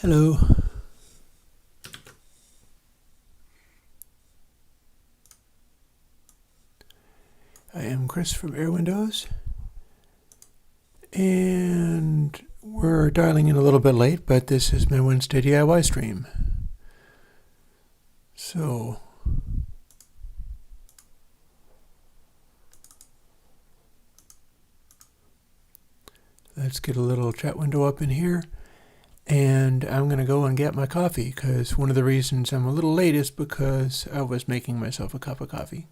Hello. I am Chris from Airwindows, and we're dialing in a little bit late, but this is my Wednesday DIY stream. So, let's get a little chat window up in here, and I'm going to go and get my coffee, because one of the reasons I'm a little late is because I was making myself a cup of coffee,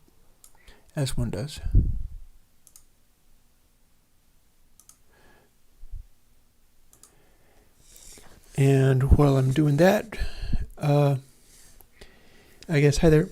as one does. And while I'm doing that, I guess, hi there.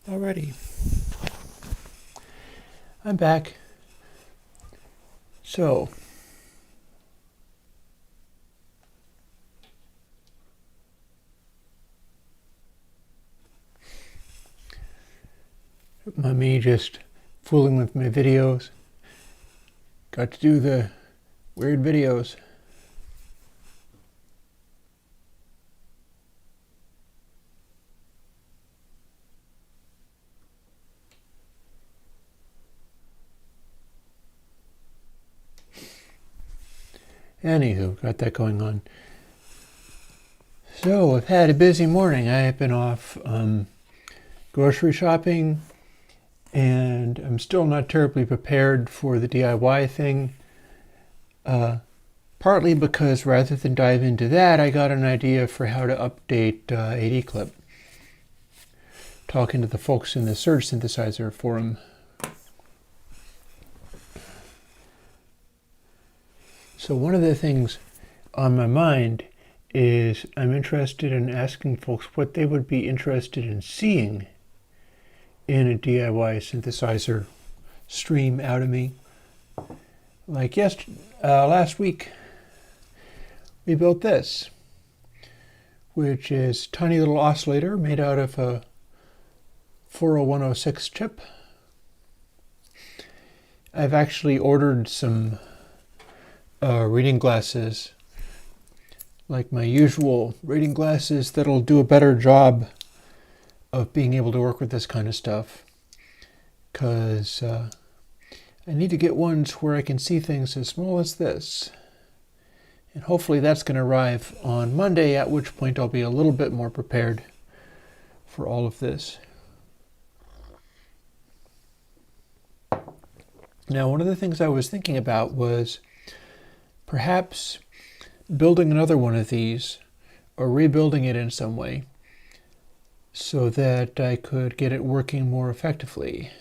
Alrighty, I'm back. So, me just fooling with my videos. Got to do the weird videos. Anywho, got that going on. So, I've had a busy morning. I have been off grocery shopping, and I'm still not terribly prepared for the DIY thing. Partly because rather than dive into that, I got an idea for how to update AD Clip. Talking to the folks in the Surge Synthesizer forum. So one of the things on my mind is I'm interested in asking folks what they would be interested in seeing in a DIY synthesizer stream out of me. Like last week, we built this, which is a tiny little oscillator made out of a 40106 chip. I've actually ordered some reading glasses, like my usual reading glasses, that'll do a better job of being able to work with this kind of stuff, because I need to get ones where I can see things as small as this, and hopefully that's going to arrive on Monday, at which point I'll be a little bit more prepared for all of this. Now, one of the things I was thinking about was perhaps building another one of these, or rebuilding it in some way, so that I could get it working more effectively.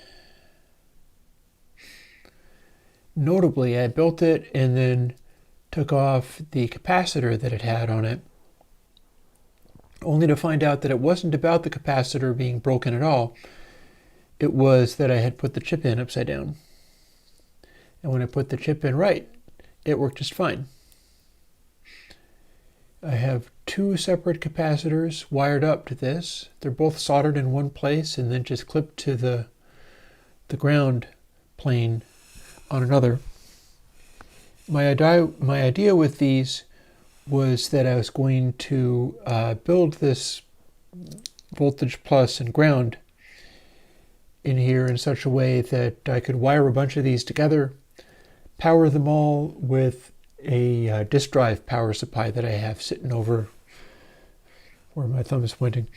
Notably, I built it and then took off the capacitor that it had on it, only to find out that it wasn't about the capacitor being broken at all. It was that I had put the chip in upside down. And when I put the chip in right, it worked just fine. I have two separate capacitors wired up to this. They're both soldered in one place and then just clipped to the ground plane on another. My idea with these was that I was going to build this voltage plus and ground in here in such a way that I could wire a bunch of these together, power them all with a disk drive power supply that I have sitting over where my thumb is pointing.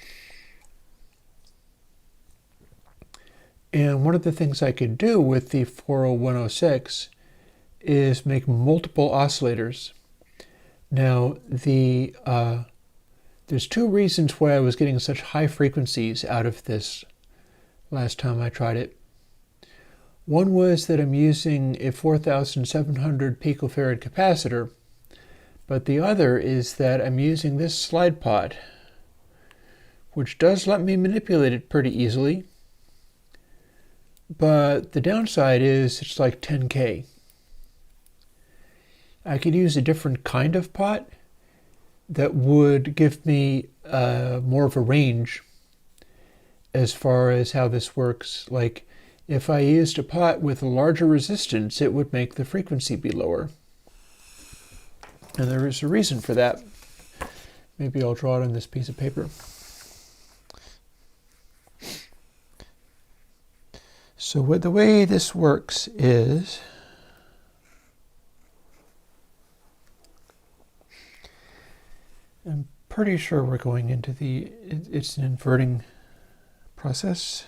And one of the things I could do with the 40106 is make multiple oscillators. Now, there's two reasons why I was getting such high frequencies out of this last time I tried it. One was that I'm using a 4,700 picofarad capacitor, but the other is that I'm using this slide pot, which does let me manipulate it pretty easily. But the downside is it's like 10K. I could use a different kind of pot that would give me more of a range as far as how this works. Like if I used a pot with a larger resistance, it would make the frequency be lower. And there is a reason for that. Maybe I'll draw it on this piece of paper. So the way this works is I'm pretty sure we're going into it's an inverting process.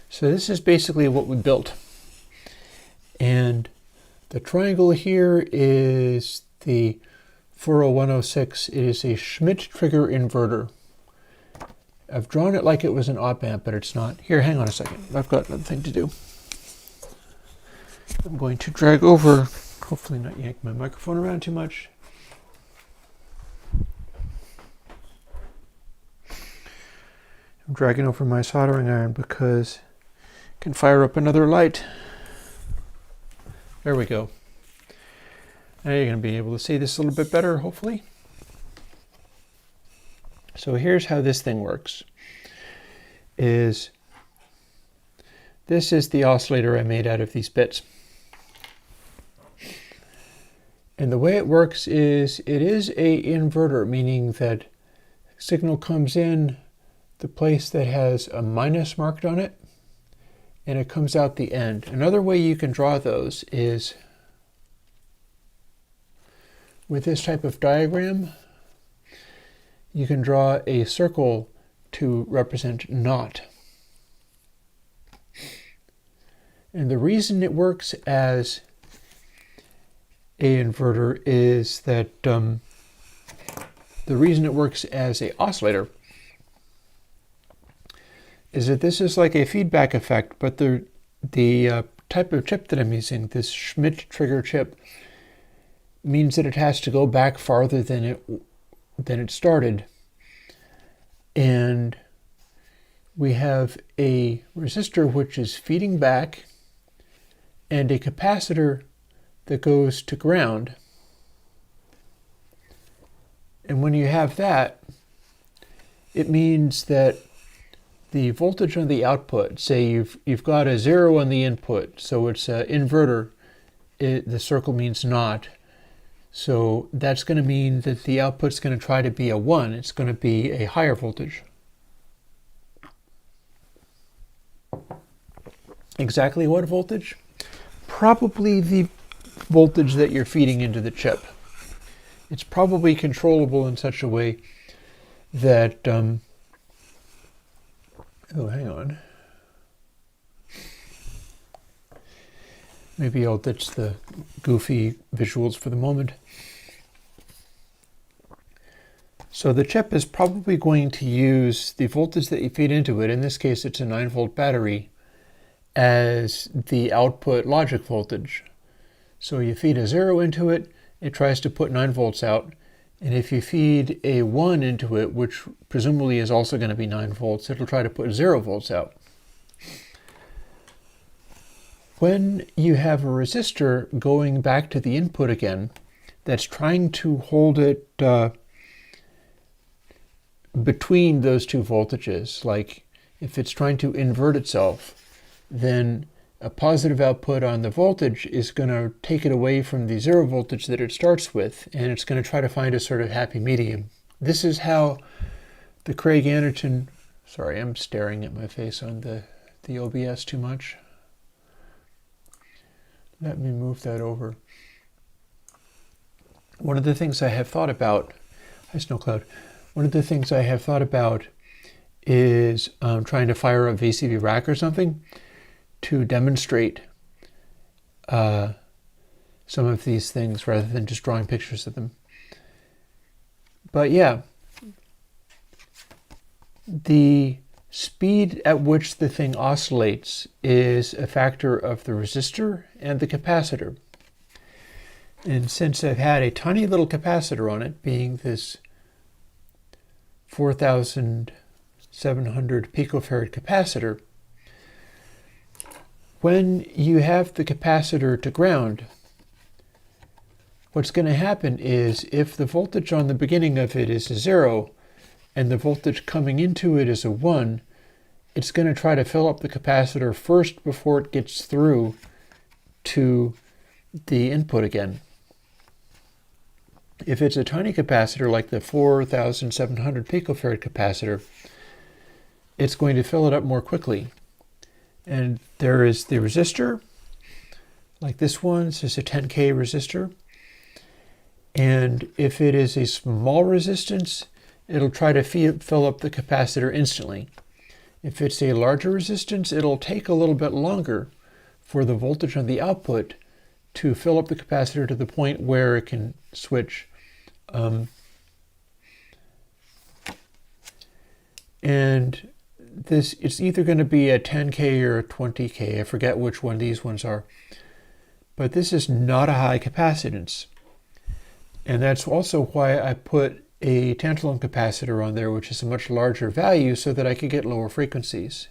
So this is basically what we built. And the triangle here is the 40106. It is a Schmidt trigger inverter. I've drawn it like it was an op amp, but it's not. Here, hang on a second. I've got another thing to do. I'm going to drag over, hopefully not yank my microphone around too much. I'm dragging over my soldering iron because can fire up another light. There we go. Now you're going to be able to see this a little bit better, hopefully. So here's how this thing works. This is the oscillator I made out of these bits. And the way it works is it is an inverter, meaning that signal comes in the place that has a minus marked on it, and it comes out the end. Another way you can draw those is with this type of diagram. You can draw a circle to represent not. And the reason it works as an inverter is that the reason it works as an oscillator is that this is like a feedback effect, but the type of chip that I'm using, this Schmidt trigger chip, means that it has to go back farther than it started. And we have a resistor which is feeding back and a capacitor that goes to ground. And when you have that, it means that the voltage on the output, say you've got a 0 on the input, so it's an inverter, the circle means not. So that's going to mean that the output's going to try to be a 1. It's going to be a higher voltage. Exactly what voltage? Probably the voltage that you're feeding into the chip. It's probably controllable in such a way that oh, hang on. Maybe I'll ditch the goofy visuals for the moment. So the chip is probably going to use the voltage that you feed into it, in this case it's a 9-volt battery, as the output logic voltage. So you feed a 0 into it, it tries to put 9 volts out. And if you feed a 1 into it, which presumably is also going to be 9 volts, it'll try to put 0 volts out. When you have a resistor going back to the input again, that's trying to hold it between those two voltages. Like if it's trying to invert itself, then a positive output on the voltage is going to take it away from the zero voltage that it starts with, and it's going to try to find a sort of happy medium. This is how the Craig Anderton, sorry, I'm staring at my face on the OBS too much. Let me move that over. One of the things I have thought about, hi Snowcloud, one of the things I have thought about is trying to fire a VCV rack or something to demonstrate some of these things rather than just drawing pictures of them. But yeah, the speed at which the thing oscillates is a factor of the resistor and the capacitor. And since I've had a tiny little capacitor on it, being this 4,700 picofarad capacitor, when you have the capacitor to ground, what's going to happen is if the voltage on the beginning of it is a 0 and the voltage coming into it is a 1, it's going to try to fill up the capacitor first before it gets through to the input again. If it's a tiny capacitor like the 4,700 picofarad capacitor, it's going to fill it up more quickly. And there is the resistor, like this one. This is a 10K resistor. And if it is a small resistance, it'll try to fill up the capacitor instantly. If it's a larger resistance, it'll take a little bit longer for the voltage on the output to fill up the capacitor to the point where it can switch. And it's either going to be a 10K or a 20K. I forget which one these ones are. But this is not a high capacitance. And that's also why I put a tantalum capacitor on there, which is a much larger value, so that I could get lower frequencies.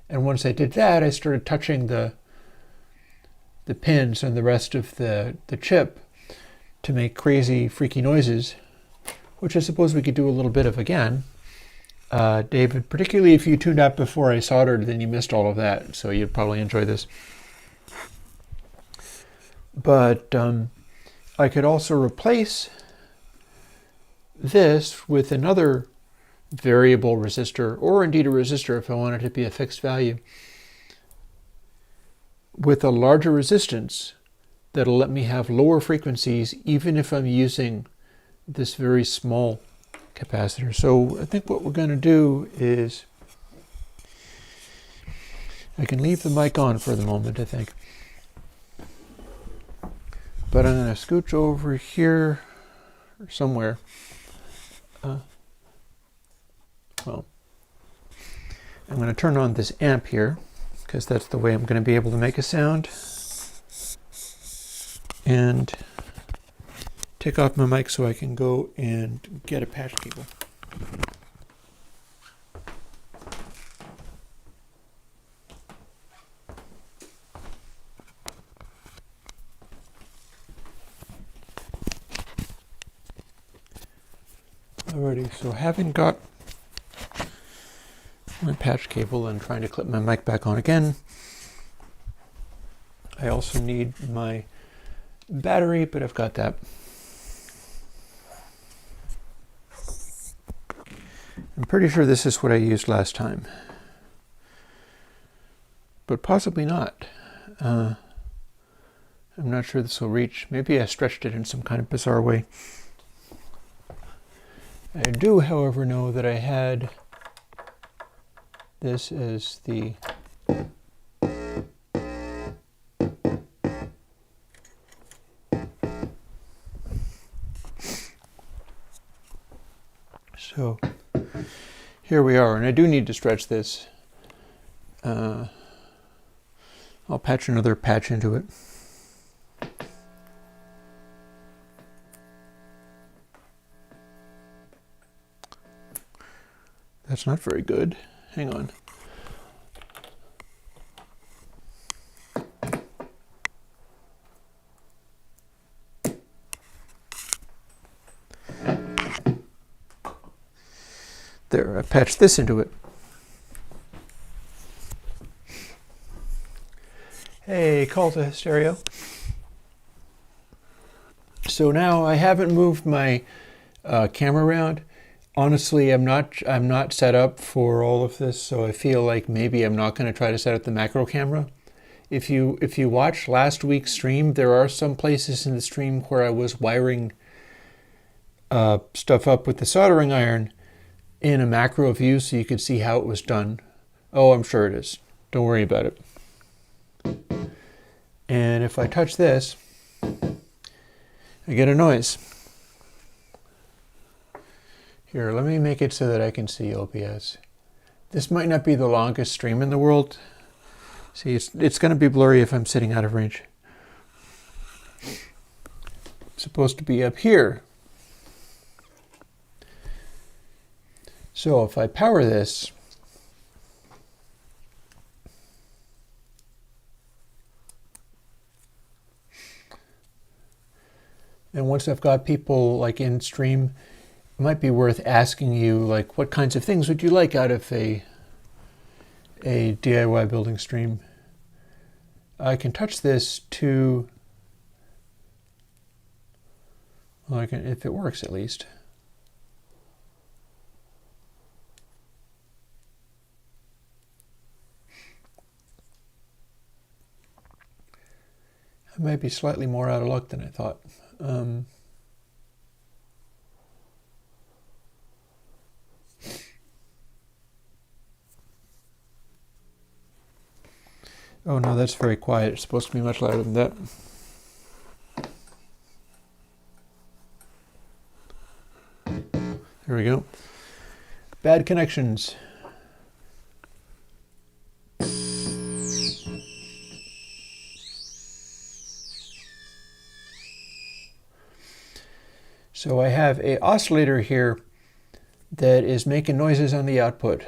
And once I did that, I started touching the pins and the rest of the chip to make crazy, freaky noises, which I suppose we could do a little bit of again. David, particularly if you tuned out before I soldered, then you missed all of that, so you'd probably enjoy this. But I could also replace this with another variable resistor, or indeed a resistor if I want it to be a fixed value, with a larger resistance that'll let me have lower frequencies even if I'm using this very small capacitor. So I think what we're going to do is, I can leave the mic on for the moment, I think. But I'm going to scooch over here somewhere. Well, I'm going to turn on this amp here, because that's the way I'm going to be able to make a sound. And take off my mic so I can go and get a patch cable. Alrighty, so having got my patch cable and trying to clip my mic back on again, I also need my battery, but I've got that. I'm pretty sure this is what I used last time, but possibly not. I'm not sure this will reach. Maybe I stretched it in some kind of bizarre way. I do, however, know that I had this as the so here we are, and I do need to stretch this. I'll patch another patch into it. That's not very good. Hang on. There, I patched this into it. Hey, call to stereo. So now I haven't moved my camera around. Honestly, I'm not set up for all of this, so I feel like maybe I'm not going to try to set up the macro camera. If you watched last week's stream, there are some places in the stream where I was wiring stuff up with the soldering iron in a macro view so you could see how it was done. Oh, I'm sure it is. Don't worry about it. And if I touch this, I get a noise. Here, let me make it so that I can see OBS. This might not be the longest stream in the world. See, it's going to be blurry if I'm sitting out of range. It's supposed to be up here. So if I power this, and once I've got people like in stream, it might be worth asking you like what kinds of things would you like out of a DIY building stream. I can touch this to, well, I can, if it works at least. I might be slightly more out of luck than I thought. Oh no, that's very quiet. It's supposed to be much louder than that. There we go. Bad connections. So I have an oscillator here that is making noises on the output.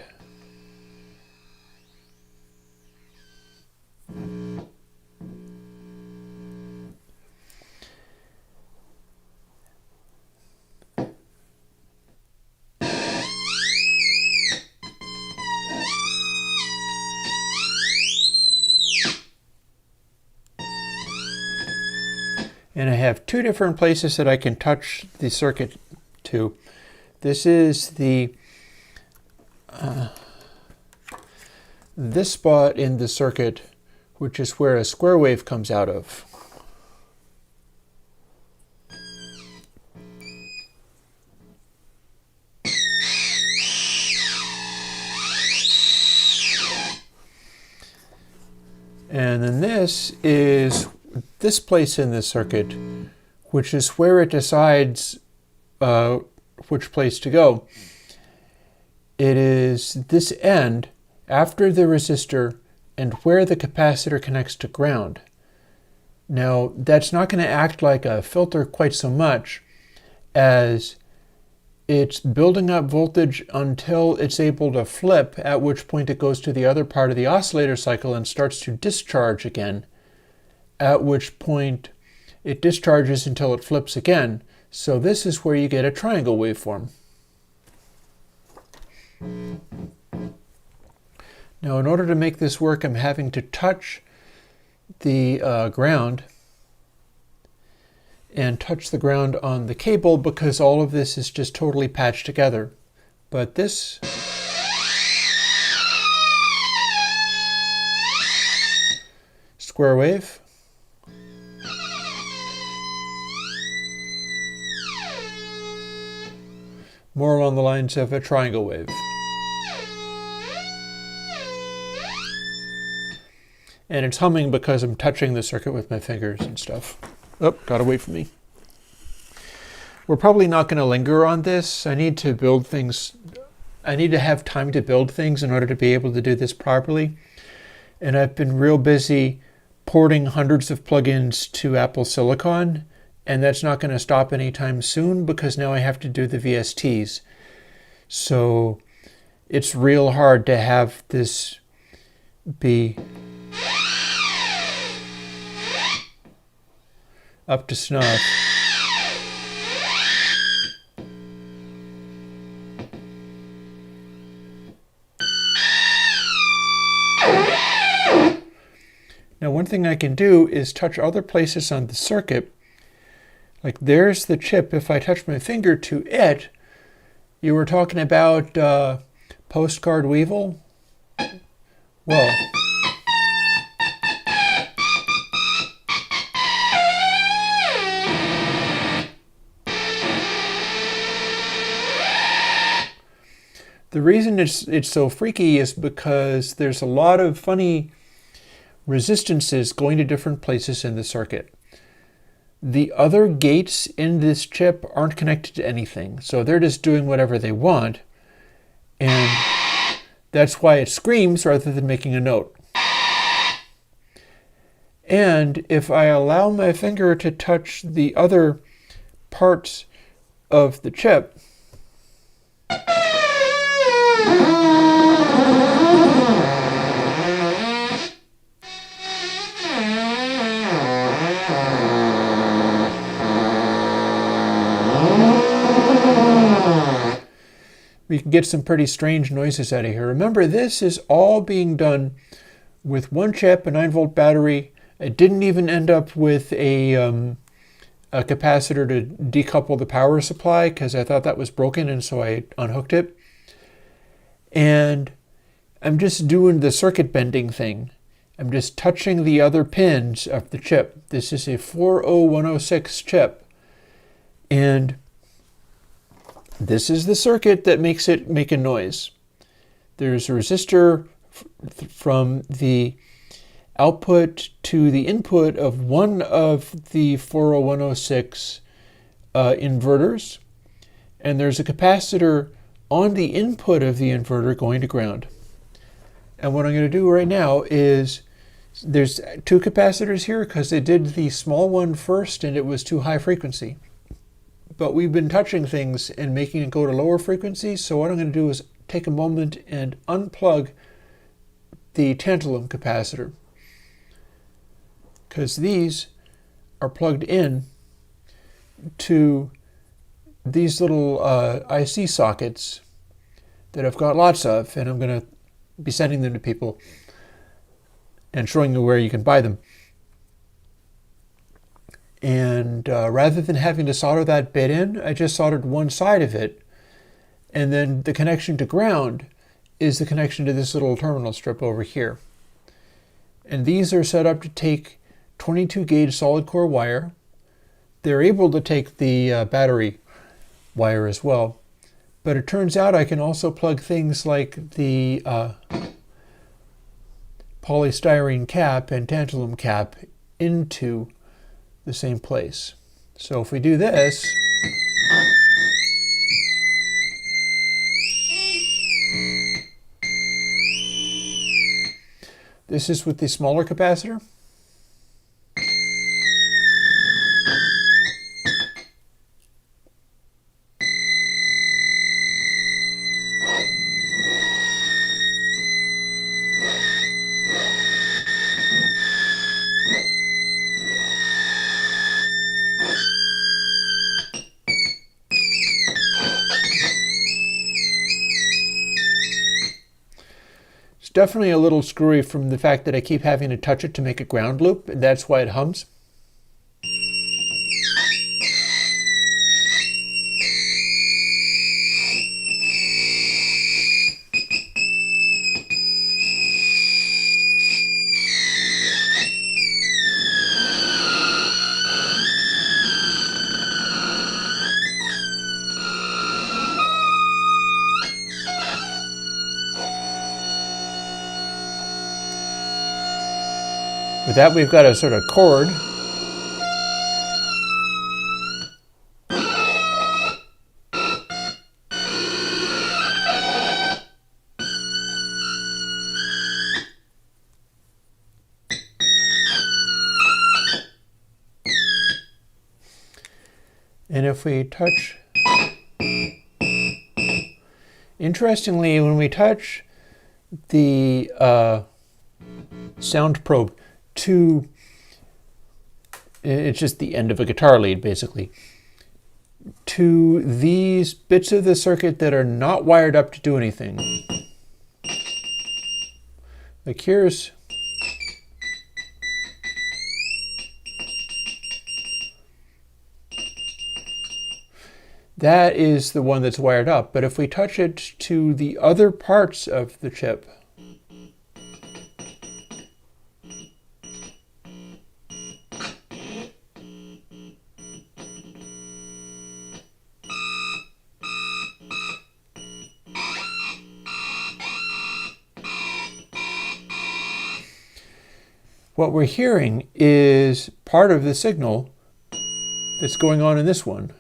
And I have two different places that I can touch the circuit to. This is the this spot in the circuit, which is where a square wave comes out of. And then this is this place in the circuit, which is where it decides which place to go. It is this end after the resistor and where the capacitor connects to ground. Now, that's not going to act like a filter quite so much as it's building up voltage until it's able to flip, at which point it goes to the other part of the oscillator cycle and starts to discharge again, at which point it discharges until it flips again. So this is where you get a triangle waveform. Now, in order to make this work, I'm having to touch the ground and touch the ground on the cable because all of this is just totally patched together. But this square wave, more along the lines of a triangle wave. And it's humming because I'm touching the circuit with my fingers and stuff. Oh, got away from me. We're probably not going to linger on this. I need to build things. I need to have time to build things in order to be able to do this properly. And I've been real busy porting hundreds of plugins to Apple Silicon, and that's not going to stop anytime soon because now I have to do the VSTs. So it's real hard to have this be up to snuff. one thing I can do is touch other places on the circuit. Like there's the chip. If I touch my finger to it, you were talking about postcard weevil? Well, the reason it's so freaky is because there's a lot of funny resistances going to different places in the circuit. The other gates in this chip aren't connected to anything, so they're just doing whatever they want, and that's why it screams rather than making a note. And if I allow my finger to touch the other parts of the chip, we can get some pretty strange noises out of here. Remember, this is all being done with one chip, a 9-volt battery. It didn't even end up with a capacitor to decouple the power supply because I thought that was broken, and so I unhooked it. And I'm just doing the circuit bending thing. I'm just touching the other pins of the chip. This is a 40106 chip. And this is the circuit that makes it make a noise. There's a resistor from the output to the input of one of the 40106 inverters, and there's a capacitor on the input of the inverter going to ground. And what I'm going to do right now is, there's two capacitors here because they did the small one first and it was too high frequency. But we've been touching things and making it go to lower frequencies, so what I'm going to do is take a moment and unplug the tantalum capacitor, because these are plugged in to these little IC sockets that I've got lots of, and I'm going to be sending them to people and showing you where you can buy them. And rather than having to solder that bit in, I just soldered one side of it. And then the connection to ground is the connection to this little terminal strip over here. And these are set up to take 22 gauge solid core wire. They're able to take the battery wire as well. But it turns out I can also plug things like the polystyrene cap and tantalum cap into the same place. So if we do this, this is with the smaller capacitor. Definitely a little screwy from the fact that I keep having to touch it to make a ground loop, and that's why it hums. With that, we've got a sort of chord. And if we touch, interestingly, when we touch the sound probe to, it's just the end of a guitar lead basically, to these bits of the circuit that are not wired up to do anything. Like here's that is the one that's wired up. But if we touch it to the other parts of the chip, what we're hearing is part of the signal that's going on in this one.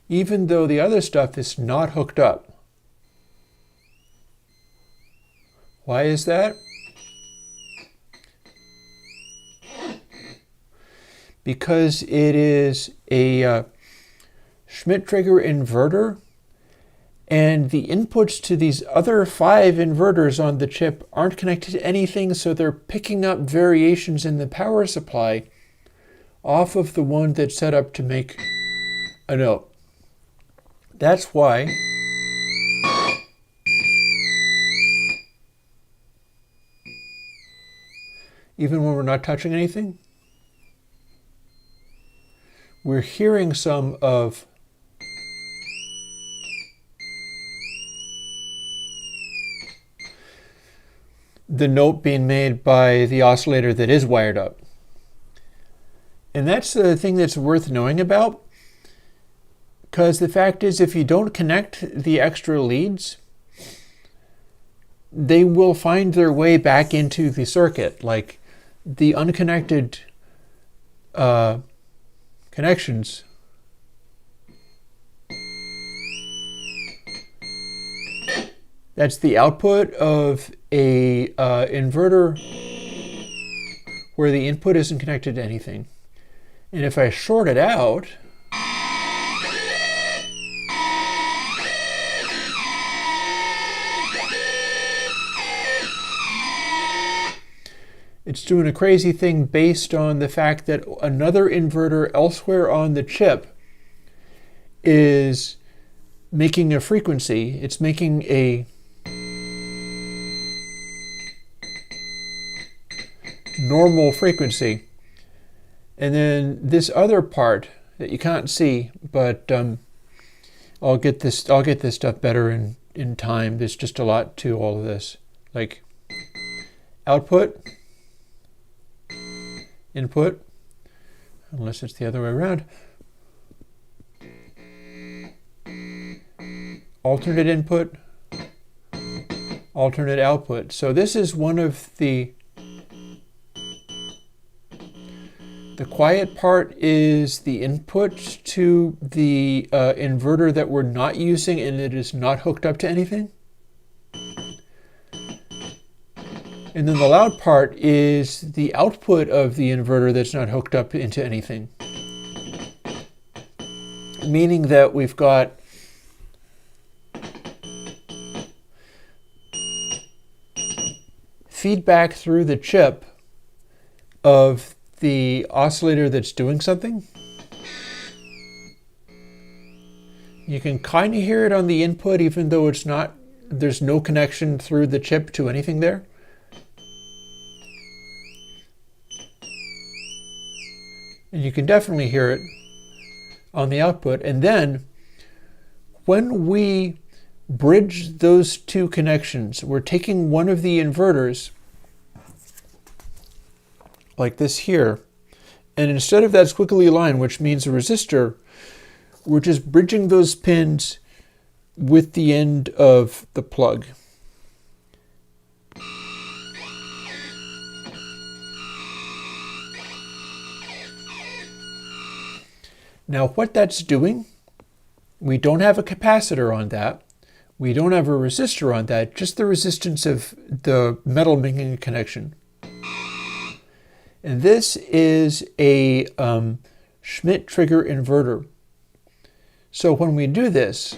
Even though the other stuff is not hooked up. Why is that? Because it is a Schmitt-Trigger inverter, and the inputs to these other 5 inverters on the chip aren't connected to anything, so they're picking up variations in the power supply off of the one that's set up to make a note. That's why even when we're not touching anything, we're hearing some of the note being made by the oscillator that is wired up. And that's the thing that's worth knowing about, because the fact is, if you don't connect the extra leads, they will find their way back into the circuit. Like the unconnected connections that's the output of a inverter where the input isn't connected to anything. And if I short it out, it's doing a crazy thing based on the fact that another inverter elsewhere on the chip is making a frequency. It's making a normal frequency. And then this other part that you can't see, but I'll get this stuff better in time. There's just a lot to all of this. Like output, input, unless it's the other way around. Alternate input, alternate output. So this is one of the quiet part is the input to the inverter that we're not using, and it is not hooked up to anything. And then the loud part is the output of the inverter that's not hooked up into anything. Meaning that we've got feedback through the chip of the oscillator that's doing something. You can kind of hear it on the input, even though it's not, there's no connection through the chip to anything there. And you can definitely hear it on the output. And then when we bridge those two connections, we're taking one of the inverters like this here, and instead of that squiggly line, which means a resistor, we're just bridging those pins with the end of the plug. Now what that's doing, we don't have a capacitor on that. We don't have a resistor on that, just the resistance of the metal making a connection. And this is a Schmitt-Trigger inverter. So when we do this,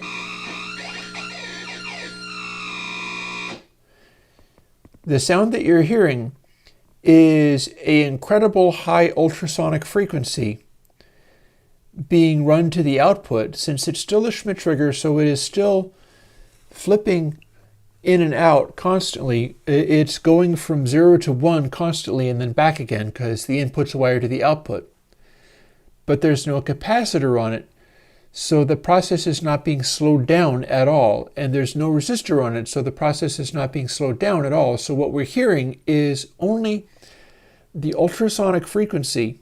the sound that you're hearing is an incredible high ultrasonic frequency being run to the output, since it's still a Schmitt-Trigger, so it is still flipping in and out constantly. It's going from 0 to 1 constantly and then back again because the input's wired to the output. but there's no capacitor on it. So the process is not being slowed down at all. And there's no resistor on it, so the process is not being slowed down at all. So what we're hearing is only the ultrasonic frequency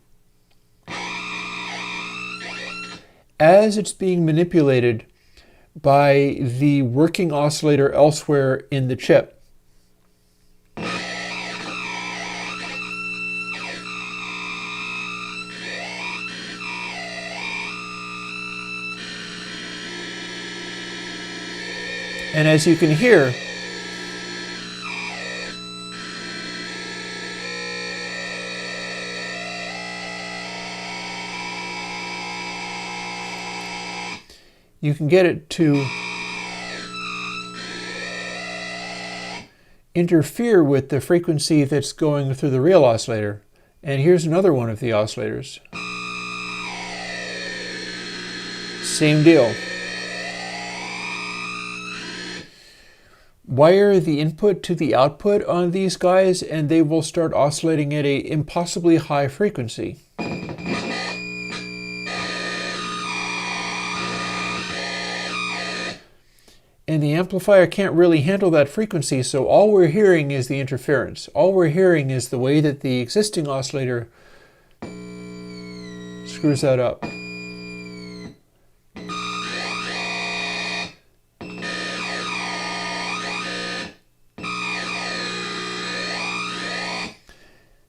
as it's being manipulated by the working oscillator elsewhere in the chip. And as you can hear, you can get it to interfere with the frequency that's going through the real oscillator. And here's another one of the oscillators. Same deal. Wire the input to the output on these guys and they will start oscillating at an impossibly high frequency. And the amplifier can't really handle that frequency, so all we're hearing is the interference. All we're hearing is the way that the existing oscillator screws that up.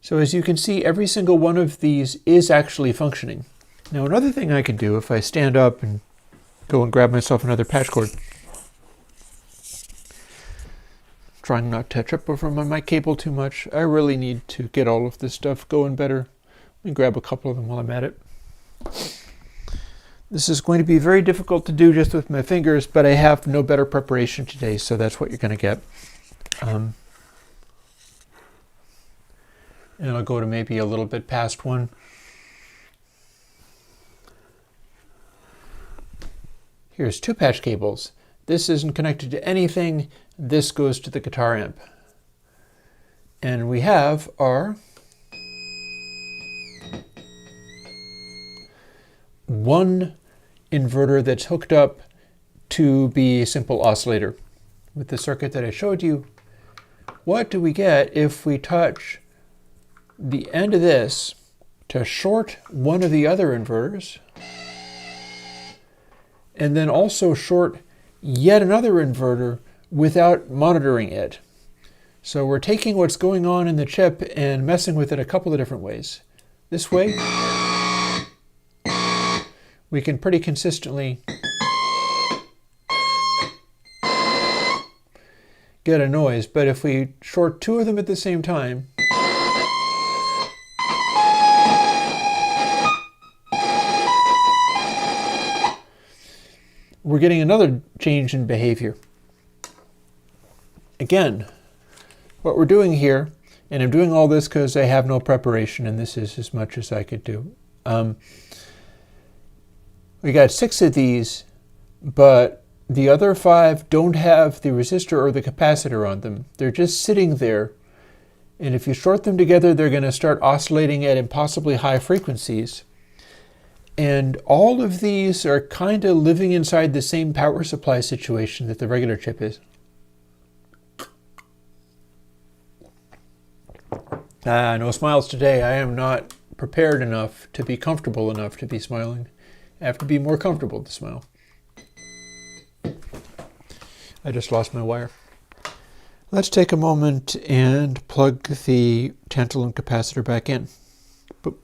So as you can see, every single one of these is actually functioning. Now another thing I can do if I stand up and go and grab myself another patch cord, trying not to trip over my cable too much. I really need to get all of this stuff going better. Let me grab a couple of them while I'm at it. This is going to be very difficult to do just with my fingers, but I have no better preparation today, so that's what you're going to get. And I'll go to maybe a little bit past one. Here's two patch cables. This isn't connected to anything. This goes to the guitar amp. And we have our one inverter that's hooked up to be a simple oscillator. With the circuit that I showed you, what do we get if we touch the end of this to short one of the other inverters and then also short yet another inverter without monitoring it? So we're taking what's going on in the chip and messing with it a couple of different ways. This way, we can pretty consistently get a noise, but if we short two of them at the same time, we're getting another change in behavior. Again, what we're doing here, and I'm doing all this because I have no preparation, and this is as much as I could do. We got 6 of these, but the other 5 don't have the resistor or the capacitor on them. They're just sitting there, and if you short them together, they're going to start oscillating at impossibly high frequencies. And all of these are kind of living inside the same power supply situation that the regular chip is. No smiles today. I am not prepared enough to be comfortable enough to be smiling. I have to be more comfortable to smile. I just lost my wire. Let's take a moment and plug the tantalum capacitor back in. Boop.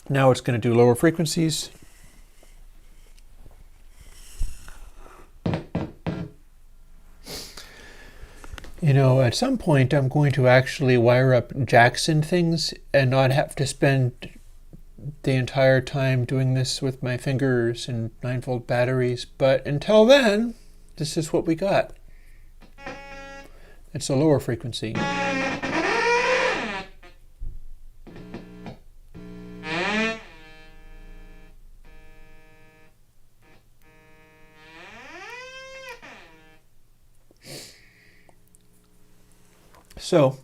Now it's going to do lower frequencies. You know, at some point I'm going to actually wire up jacks and things and not have to spend the entire time doing this with my fingers and 9-volt batteries. But until then, this is what we got. It's a lower frequency. So,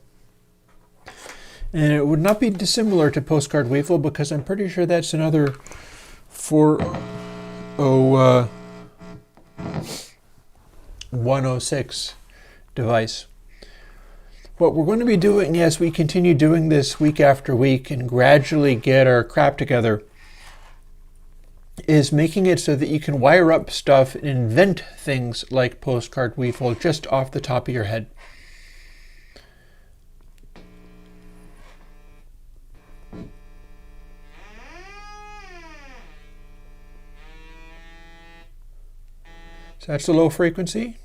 And it would not be dissimilar to postcard waveform because I'm pretty sure that's another 40106 device. What we're going to be doing as we continue doing this week after week and gradually get our crap together is making it so that you can wire up stuff and invent things like postcard waveform just off the top of your head. So that's the low frequency.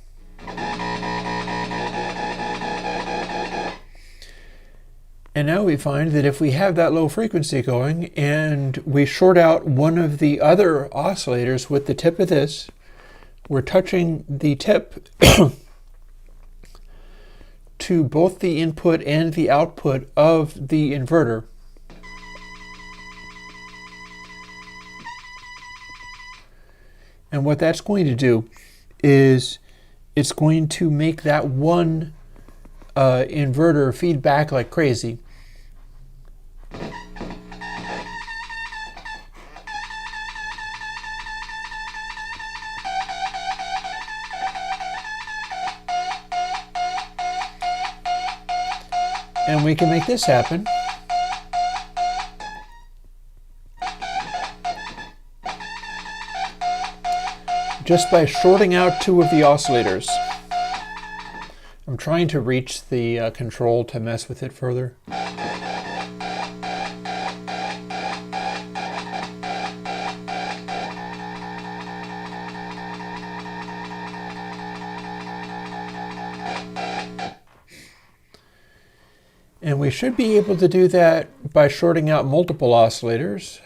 And now we find that if we have that low frequency going and we short out one of the other oscillators with the tip of this, we're touching the tip to both the input and the output of the inverter. And what that's going to do is it's going to make that one inverter feed back like crazy. And we can make this happen just by shorting out two of the oscillators. I'm trying to reach the control to mess with it further. And we should be able to do that by shorting out multiple oscillators.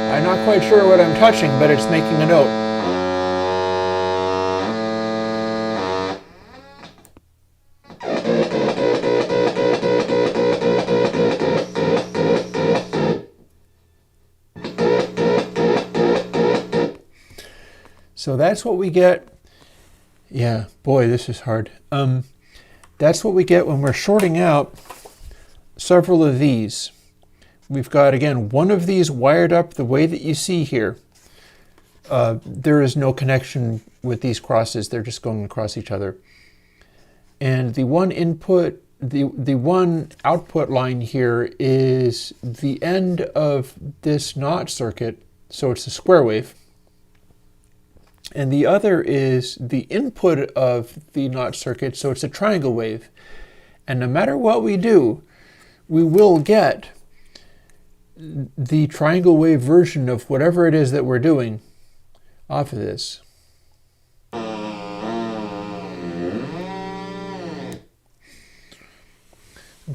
I'm not quite sure what I'm touching, but it's making a note. So that's what we get. Yeah, boy, this is hard. That's what we get when we're shorting out several of these. We've got, again, one of these wired up the way that you see here. There is no connection with these crosses. They're just going across each other. And the one input, the one output line here is the end of this not circuit, so it's a square wave. And the other is the input of the not circuit, so it's a triangle wave. And no matter what we do, we will get the triangle wave version of whatever it is that we're doing off of this. I'm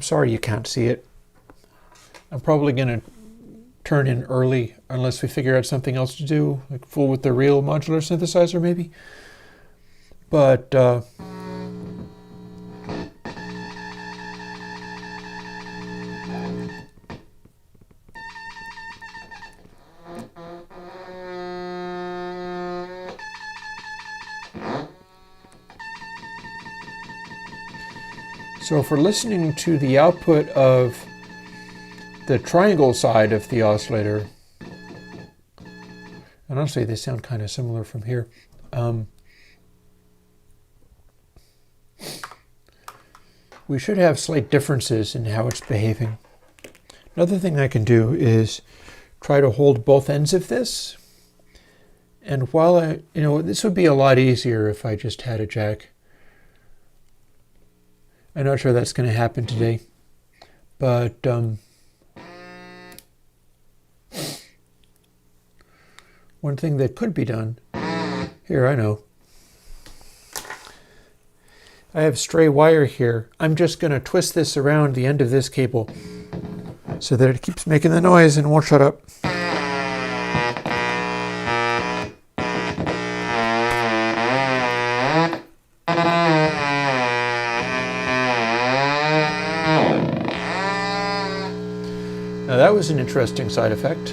sorry you can't see it. I'm probably going to turn in early unless we figure out something else to do, like fool with the real modular synthesizer maybe. But so if we're listening to the output of the triangle side of the oscillator, and honestly they sound kind of similar from here, we should have slight differences in how it's behaving. Another thing I can do is try to hold both ends of this, and while this would be a lot easier if I just had a jack. I'm not sure that's going to happen today, but one thing that could be done, here, I know. I have stray wire here. I'm just going to twist this around the end of this cable so that it keeps making the noise and won't shut up. was an interesting side effect.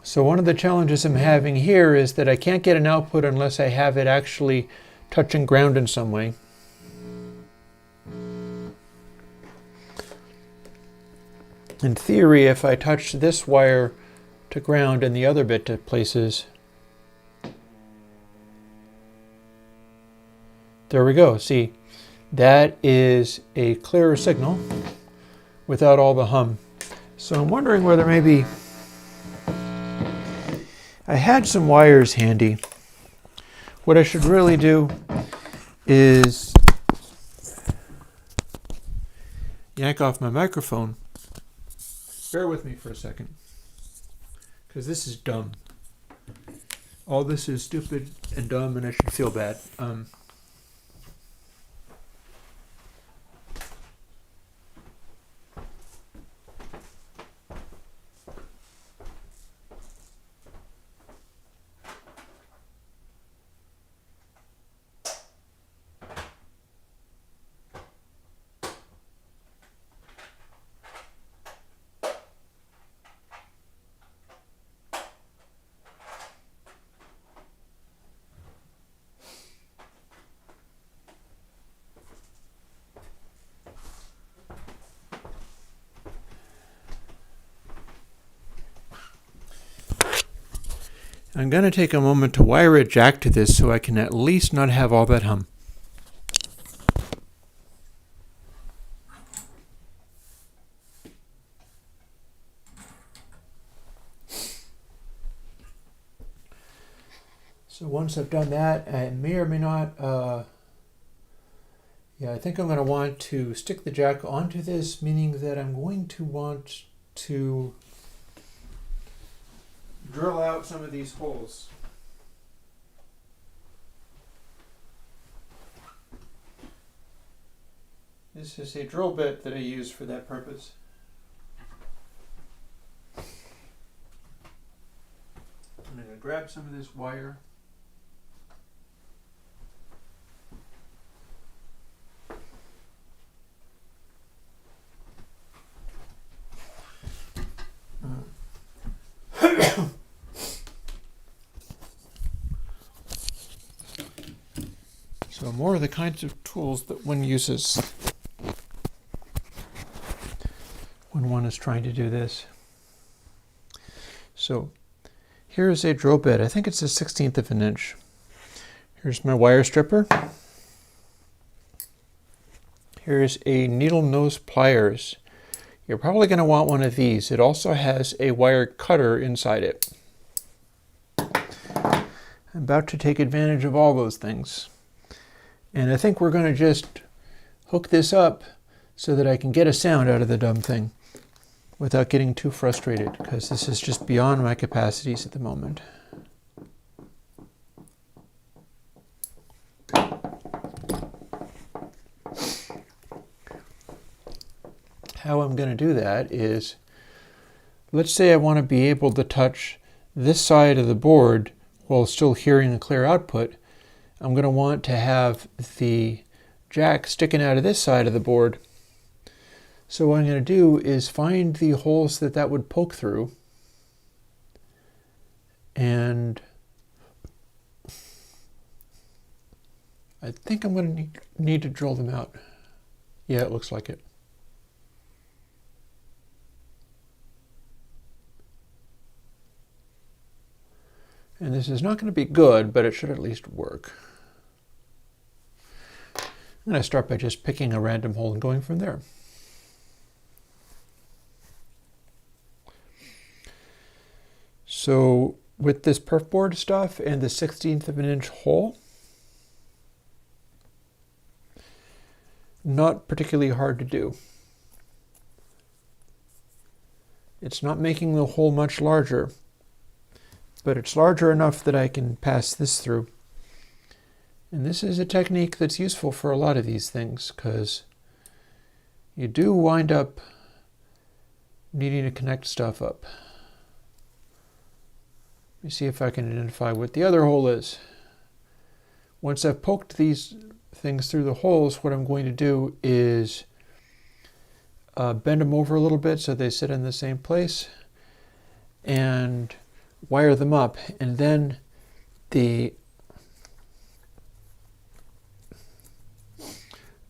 So one of the challenges I'm having here is that I can't get an output unless I have it actually touching ground in some way. In theory, if I touch this wire to ground and the other bit to places, there we go. See, that is a clearer signal without all the hum. So I'm wondering whether maybe I had some wires handy. What I should really do is yank off my microphone. Bear with me for a second, because this is dumb. All this is stupid and dumb, and I should feel bad. I'm going to take a moment to wire a jack to this so I can at least not have all that hum. So once I've done that, I may or may not, I think I'm going to want to stick the jack onto this, meaning that I'm going to want to drill out some of these holes. This is a drill bit that I use for that purpose. I'm going to grab some of this wire. So more of the kinds of tools that one uses when one is trying to do this. So here's a drill bit. I think it's a 1/16 of an inch. Here's my wire stripper. Here's a needle nose pliers. You're probably going to want one of these. It also has a wire cutter inside it. I'm about to take advantage of all those things. And I think we're going to just hook this up so that I can get a sound out of the dumb thing without getting too frustrated, because this is just beyond my capacities at the moment. How I'm going to do that is, let's say I want to be able to touch this side of the board while still hearing a clear output. I'm going to want to have the jack sticking out of this side of the board. So what I'm going to do is find the holes that that would poke through, and I think I'm going to need to drill them out. Yeah, it looks like it. And this is not going to be good, but it should at least work. I'm going to start by just picking a random hole and going from there. So with this perf board stuff and the 1/16 of an inch hole, not particularly hard to do. It's not making the hole much larger, but it's larger enough that I can pass this through. And this is a technique that's useful for a lot of these things, because you do wind up needing to connect stuff up. Let me see if I can identify what the other hole is. Once I've poked these things through the holes, what I'm going to do is bend them over a little bit so they sit in the same place and wire them up. And then the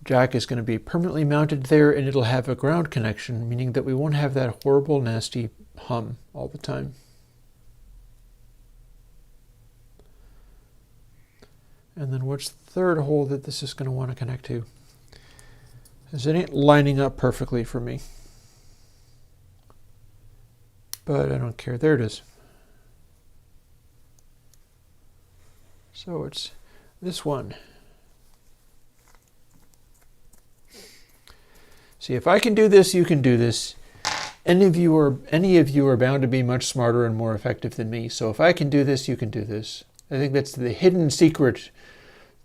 jack is going to be permanently mounted there, and it'll have a ground connection, meaning that we won't have that horrible, nasty hum all the time. And then what's the third hole that this is going to want to connect to? Because it ain't lining up perfectly for me. But I don't care. There it is. So it's this one. See, if I can do this, you can do this. Any of you are bound to be much smarter and more effective than me. So if I can do this, you can do this. I think that's the hidden secret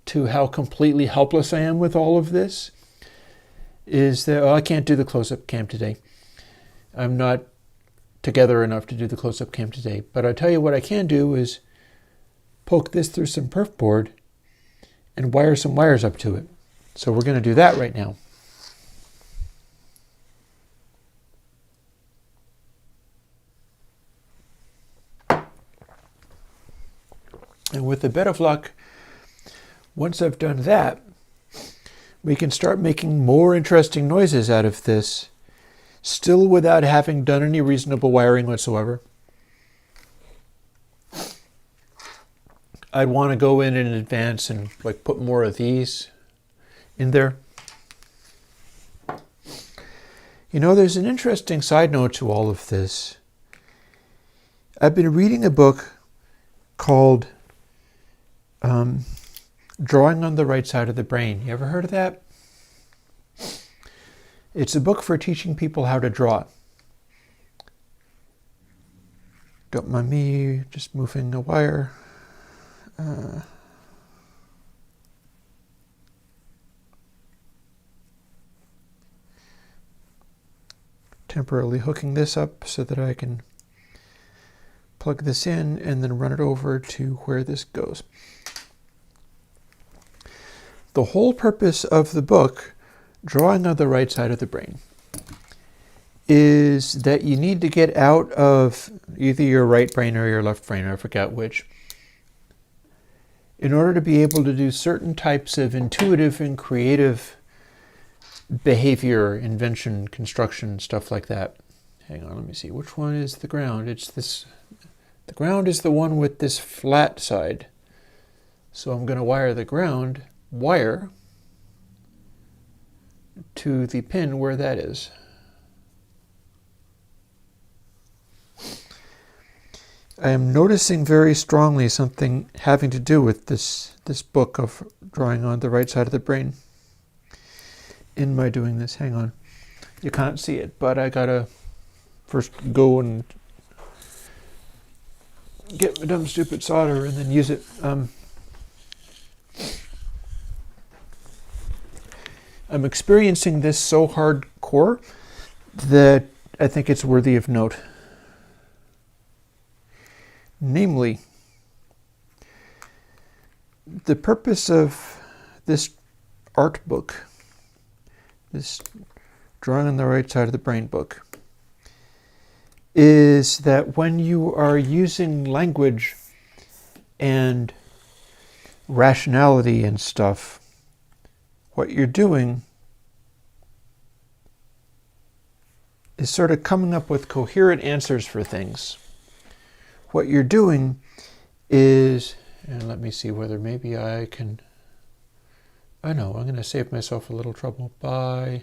to how completely helpless I am with all of this, is that I can't do the close-up cam today. I'm not together enough to do the close-up cam today. But I tell you what I can do is poke this through some perf board and wire some wires up to it. So we're going to do that right now. And with a bit of luck, once I've done that, we can start making more interesting noises out of this, still without having done any reasonable wiring whatsoever. I'd want to go in advance and like put more of these in there. You know, there's an interesting side note to all of this. I've been reading a book called Drawing on the Right Side of the Brain. You ever heard of that? It's a book for teaching people how to draw. Don't mind me just moving a wire. Temporarily hooking this up so that I can plug this in and then run it over to where this goes. The whole purpose of the book, Drawing on the Right Side of the Brain, is that you need to get out of either your right brain or your left brain, I forget which, in order to be able to do certain types of intuitive and creative behavior, invention, construction, stuff like that. Hang on, let me see. Which one is the ground? It's this. The ground is the one with this flat side. So I'm going to wire the ground wire to the pin where that is. I am noticing very strongly something having to do with this book of Drawing on the Right Side of the Brain in my doing this. Hang on. You can't see it, but I gotta first go and get my dumb stupid solder and then use it. I'm experiencing this so hardcore that I think it's worthy of note. Namely, the purpose of this art book, this Drawing on the Right Side of the Brain book, is that when you are using language and rationality and stuff, what you're doing is sort of coming up with coherent answers for things. What you're doing is, and let me see whether maybe I can, I know, I'm going to save myself a little trouble by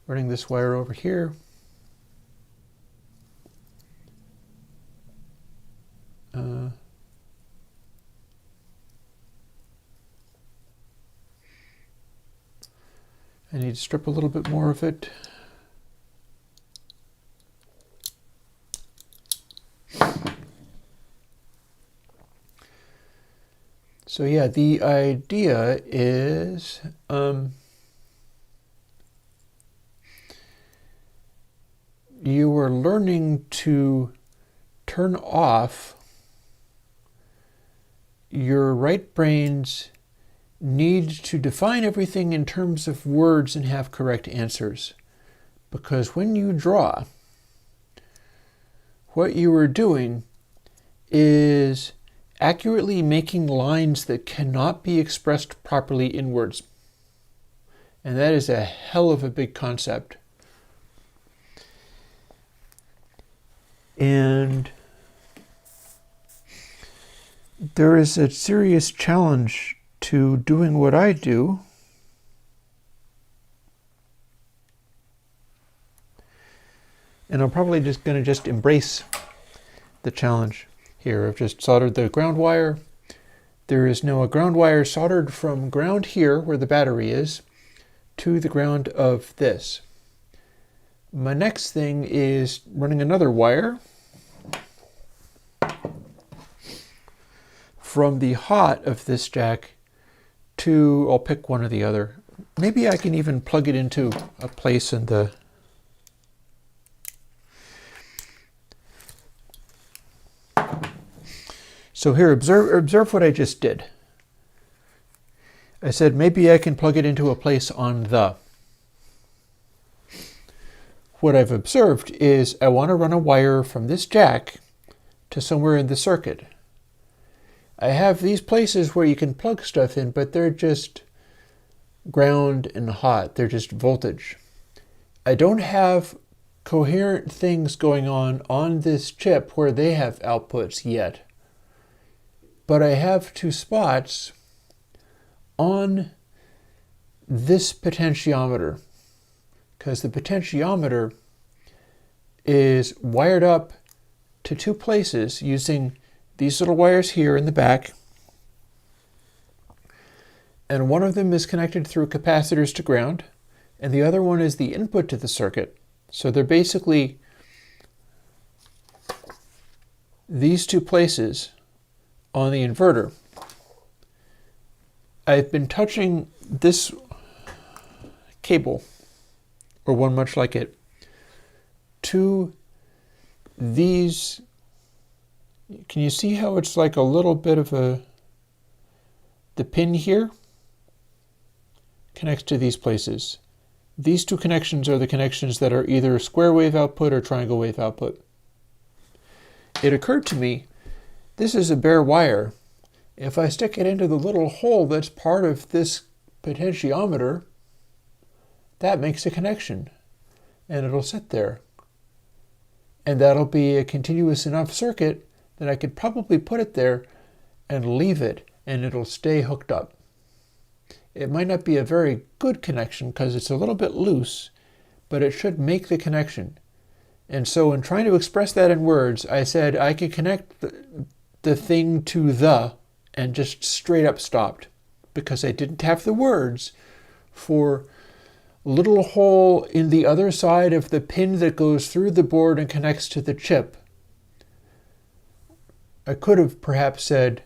running this wire over here. I need to strip a little bit more of it. So yeah, the idea is you are learning to turn off your right brain's need to define everything in terms of words and have correct answers. Because when you draw, what you are doing is accurately making lines that cannot be expressed properly in words. And that is a hell of a big concept. And there is a serious challenge to doing what I do. And I'm probably just going to embrace the challenge here. I've just soldered the ground wire. There is now a ground wire soldered from ground here, where the battery is, to the ground of this. My next thing is running another wire from the hot of this jack to, I'll pick one or the other. Maybe I can even plug it into a place in the... So here, observe what I just did. I said maybe I can plug it into a place on the. What I've observed is I want to run a wire from this jack to somewhere in the circuit. I have these places where you can plug stuff in, but they're just ground and hot. They're just voltage. I don't have coherent things going on this chip where they have outputs yet. But I have two spots on this potentiometer, because the potentiometer is wired up to two places using these little wires here in the back, and one of them is connected through capacitors to ground, and the other one is the input to the circuit. So they're basically these two places on the inverter. I've been touching this cable, or one much like it, to these. Can you see how it's like a little bit of the pin here connects to these places. These two connections are the connections that are either square wave output or triangle wave output. It occurred to me, this is a bare wire. If I stick it into the little hole that's part of this potentiometer, that makes a connection, and it'll sit there. And that'll be a continuous enough circuit that I could probably put it there and leave it, and it'll stay hooked up. It might not be a very good connection because it's a little bit loose, but it should make the connection. And so in trying to express that in words, I said I could connect the thing to the, and just straight up stopped, because I didn't have the words for little hole in the other side of the pin that goes through the board and connects to the chip. I could have perhaps said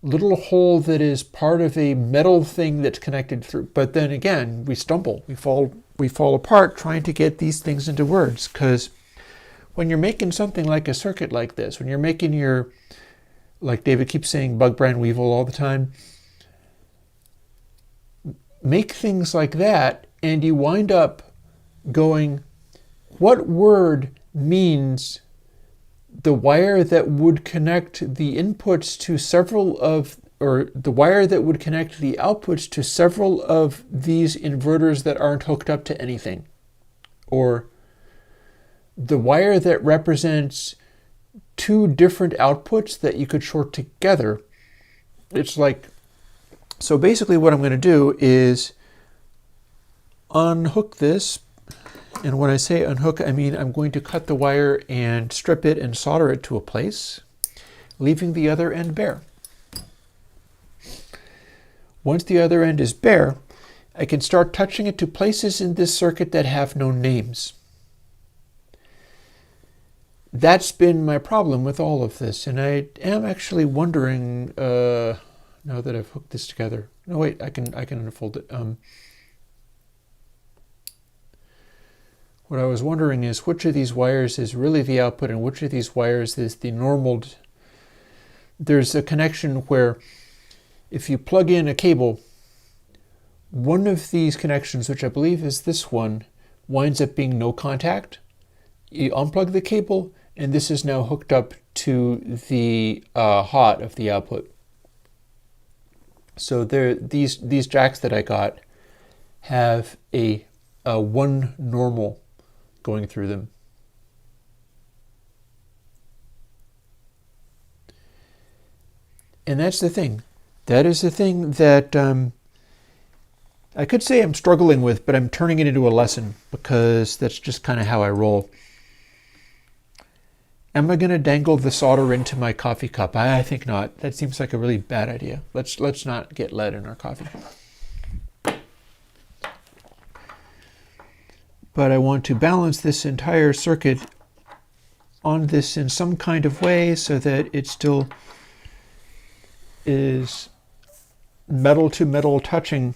little hole that is part of a metal thing that's connected through, but then again we stumble, we fall apart trying to get these things into words, because when you're making something like a circuit like this, when you're making your, like David keeps saying, bug, brand, weevil all the time, make things like that, and you wind up going, what word means the wire that would connect the inputs to several of, or the wire that would connect the outputs to several of these inverters that aren't hooked up to anything, or the wire that represents two different outputs that you could short together. It's like, so basically what I'm going to do is unhook this, and when I say unhook, I mean I'm going to cut the wire and strip it and solder it to a place, leaving the other end bare. Once the other end is bare, I can start touching it to places in this circuit that have no names. that's been my problem with all of this, and I am actually wondering, now that I've hooked this together. No, wait, I can unfold it. What I was wondering is which of these wires is really the output and which of these wires is the normal. There's a connection where if you plug in a cable, one of these connections, which I believe is this one, winds up being no contact. You unplug the cable, and this is now hooked up to the hot of the output. So these jacks that I got have a one normal going through them. And that's the thing. That is the thing that I could say I'm struggling with, but I'm turning it into a lesson because that's just kind of how I roll. Am I going to dangle the solder into my coffee cup? I think not. That seems like a really bad idea. Let's not get lead in our coffee. But I want to balance this entire circuit on this in some kind of way so that it still is metal to metal touching,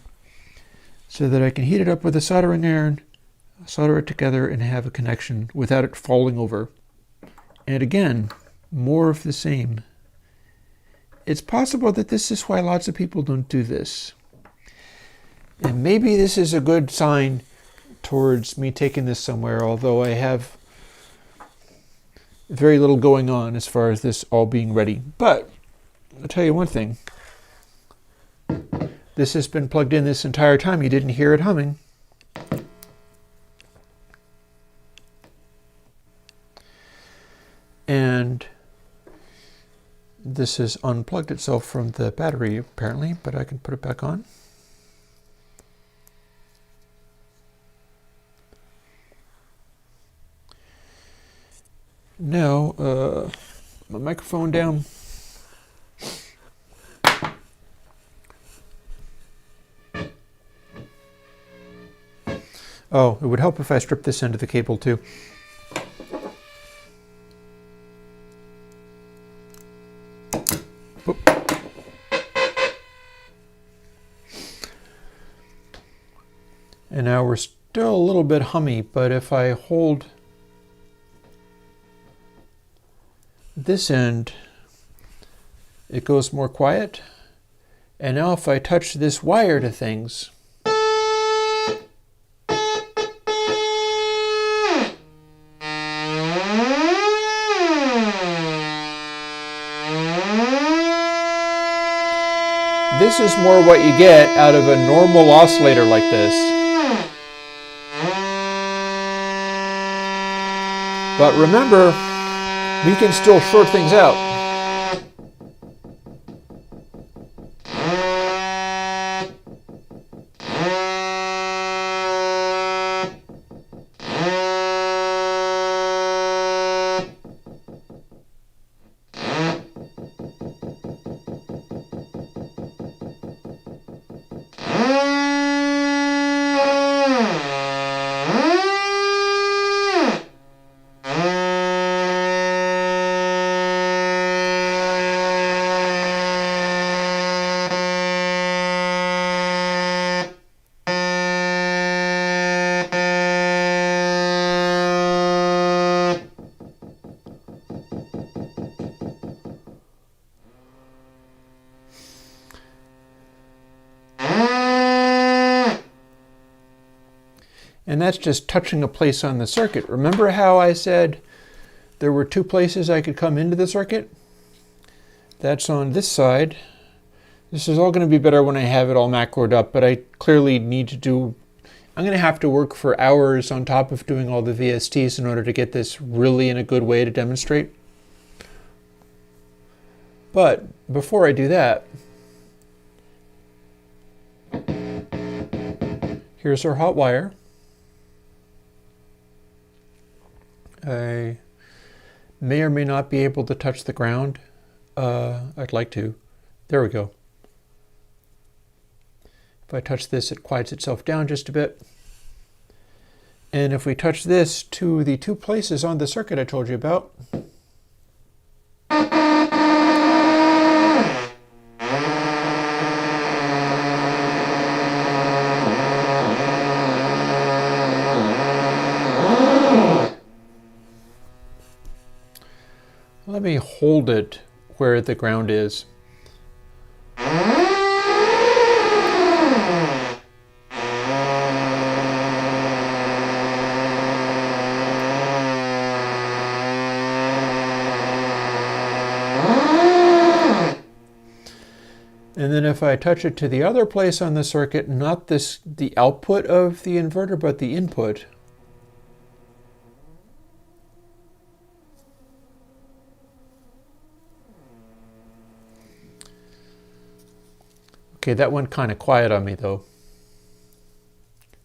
so that I can heat it up with a soldering iron, solder it together, and have a connection without it falling over. And again, more of the same. It's possible that this is why lots of people don't do this. And maybe this is a good sign towards me taking this somewhere, although I have very little going on as far as this all being ready. But I'll tell you one thing. This has been plugged in this entire time. You didn't hear it humming. And this has unplugged itself from the battery apparently, but I can put it back on. Now, my microphone down. Oh, it would help if I stripped this end of the cable too. Oop. And now we're still a little bit hummy, but if I hold this end, it goes more quiet. And now if I touch this wire to things, this is more what you get out of a normal oscillator like this. But remember, we can still short things out. And that's just touching a place on the circuit. Remember how I said there were two places I could come into the circuit? That's on this side. This is all going to be better when I have it all macroed up, but I clearly need to do, I'm going to have to work for hours on top of doing all the VSTs in order to get this really in a good way to demonstrate. But before I do that, here's our hot wire. I may or may not be able to touch the ground. I'd like to. There we go. If I touch this, it quiets itself down just a bit. And if we touch this to the two places on the circuit I told you about, let me hold it where the ground is. And then if I touch it to the other place on the circuit, not the output of the inverter, but the input, okay, that went kind of quiet on me though.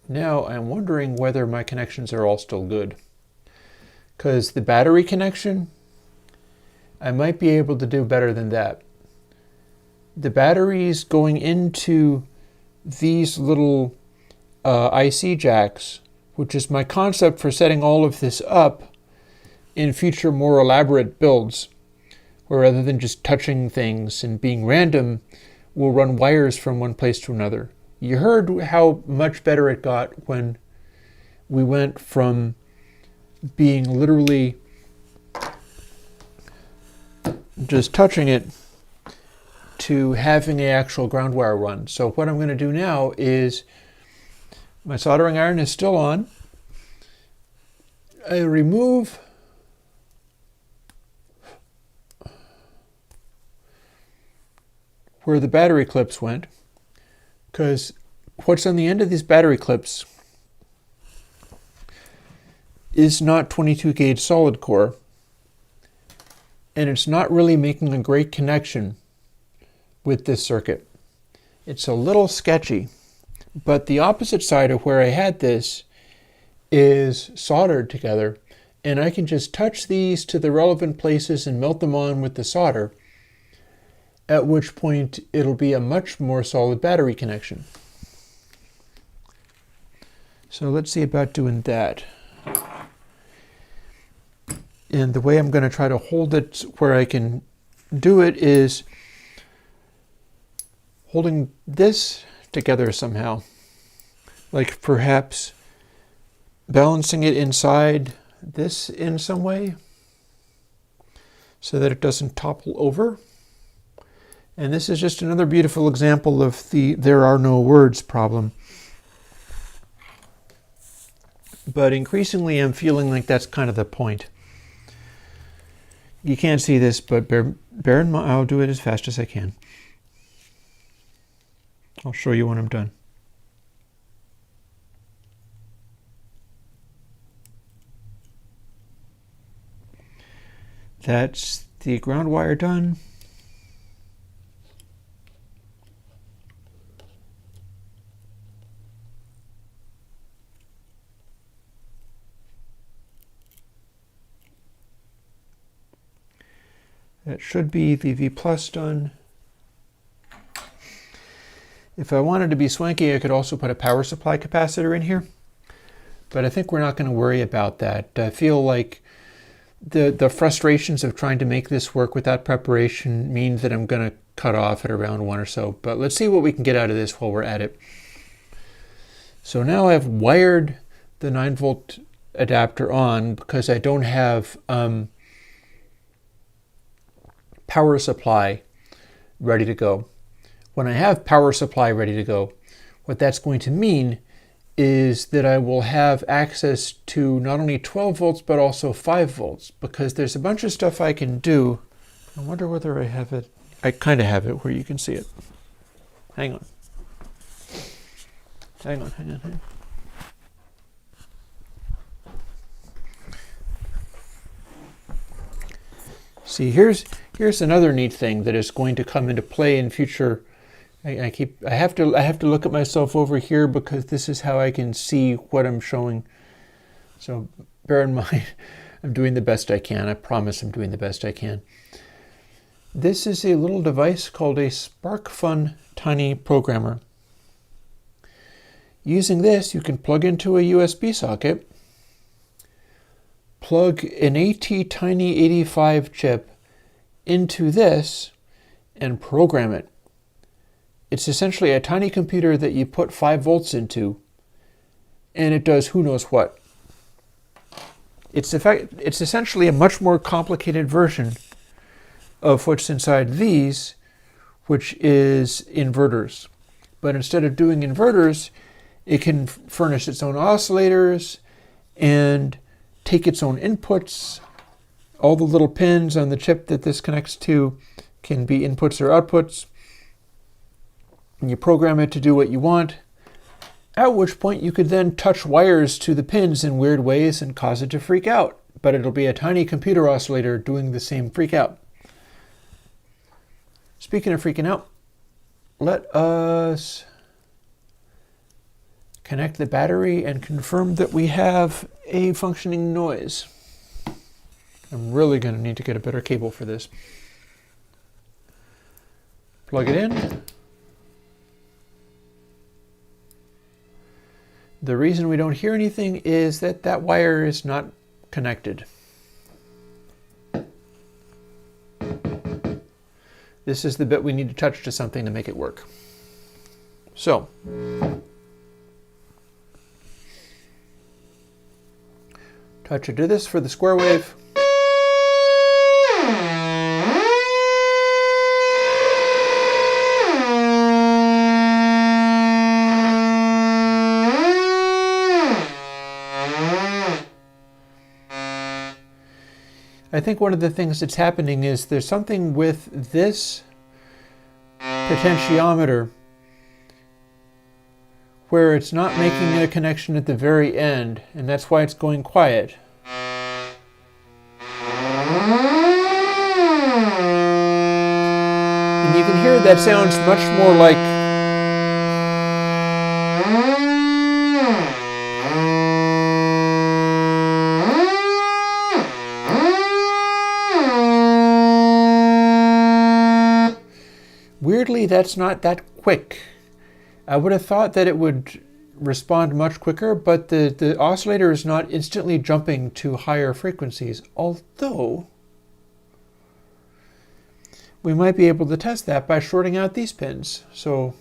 Now I'm wondering whether my connections are all still good. Because the battery connection, I might be able to do better than that. The batteries going into these little IC jacks, which is my concept for setting all of this up in future more elaborate builds, where rather than just touching things and being random, we'll run wires from one place to another. You heard how much better it got when we went from being literally just touching it to having an actual ground wire run. So what I'm going to do now is, my soldering iron is still on. I remove where the battery clips went, because what's on the end of these battery clips is not 22 gauge solid core, and it's not really making a great connection with this circuit. It's a little sketchy, but the opposite side of where I had this is soldered together, and I can just touch these to the relevant places and melt them on with the solder, at which point it'll be a much more solid battery connection. So let's see about doing that. And the way I'm going to try to hold it where I can do it is holding this together somehow, like perhaps balancing it inside this in some way so that it doesn't topple over. And this is just another beautiful example of the there are no words problem. But increasingly I'm feeling like that's kind of the point. You can't see this, but bear in mind, I'll do it as fast as I can. I'll show you when I'm done. That's the ground wire done. That should be the V plus done. If I wanted to be swanky, I could also put a power supply capacitor in here, but I think we're not going to worry about that. I feel like the frustrations of trying to make this work without preparation mean that I'm going to cut off at around 1 or so, but let's see what we can get out of this while we're at it. So now I've wired the 9-volt adapter on because I don't have power supply ready to go. When I have power supply ready to go, what that's going to mean is that I will have access to not only 12 volts but also 5 volts, because there's a bunch of stuff I can do. I wonder whether I have it. I kind of have it where you can see it. Hang on. Hang on. See, here's another neat thing that is going to come into play in future. I have to look at myself over here because this is how I can see what I'm showing. So bear in mind, I'm doing the best I can. I promise I'm doing the best I can. This is a little device called a SparkFun Tiny Programmer. Using this, you can plug into a USB socket plug an AT-Tiny85 chip into this and program it. It's essentially a tiny computer that you put 5 volts into, and it does who knows what. It's essentially a much more complicated version of what's inside these, which is inverters. But instead of doing inverters, it can furnish its own oscillators and take its own inputs. All the little pins on the chip that this connects to can be inputs or outputs. And you program it to do what you want, at which point you could then touch wires to the pins in weird ways and cause it to freak out. But it'll be a tiny computer oscillator doing the same freak out. Speaking of freaking out, let us connect the battery and confirm that we have a functioning noise. I'm really going to need to get a better cable for this. Plug it in. The reason we don't hear anything is that that wire is not connected. This is the bit we need to touch to something to make it work. So, touch it to this for the square wave. I think one of the things that's happening is there's something with this potentiometer where it's not making a connection at the very end, and that's why it's going quiet. And you can hear that sounds much more like weirdly, that's not that quick. I would have thought that it would respond much quicker, but the oscillator is not instantly jumping to higher frequencies, although we might be able to test that by shorting out these pins. So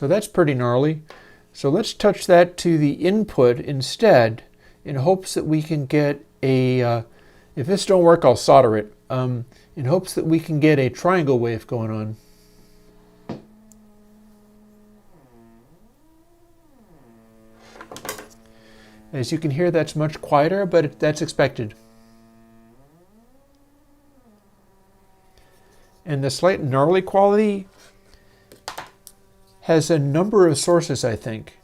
So that's pretty gnarly. So let's touch that to the input instead in hopes that we can get a, if this don't work, I'll solder it, in hopes that we can get a triangle wave going on. As you can hear, that's much quieter, but that's expected. And the slight gnarly quality has a number of sources, I think.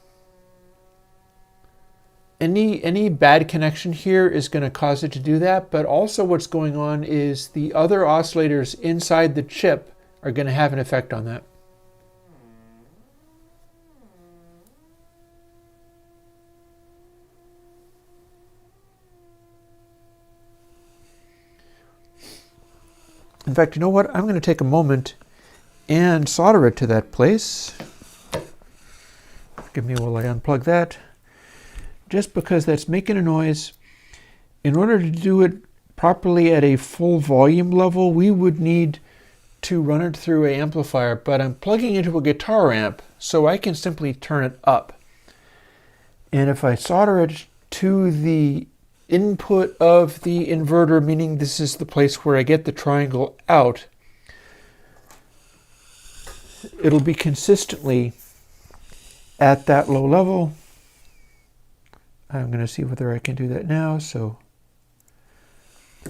Any bad connection here is going to cause it to do that, but also what's going on is the other oscillators inside the chip are going to have an effect on that. In fact, you know what? I'm going to take a moment and solder it to that place. Give me while I unplug that. Just because that's making a noise. In order to do it properly at a full volume level, we would need to run it through an amplifier, but I'm plugging into a guitar amp, so I can simply turn it up. And if I solder it to the input of the inverter, meaning this is the place where I get the triangle out, it'll be consistently at that low level. I'm going to see whether I can do that now. So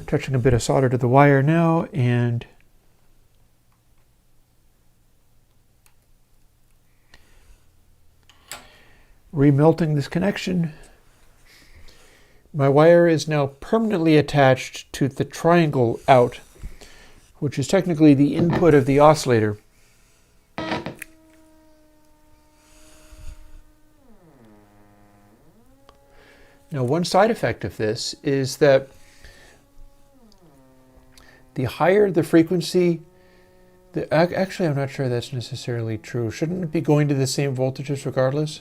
touching a bit of solder to the wire now and remelting this connection. My wire is now permanently attached to the triangle out, which is technically the input of the oscillator. Now, one side effect of this is that the higher the frequency, actually I'm not sure that's necessarily true. Shouldn't it be going to the same voltages regardless?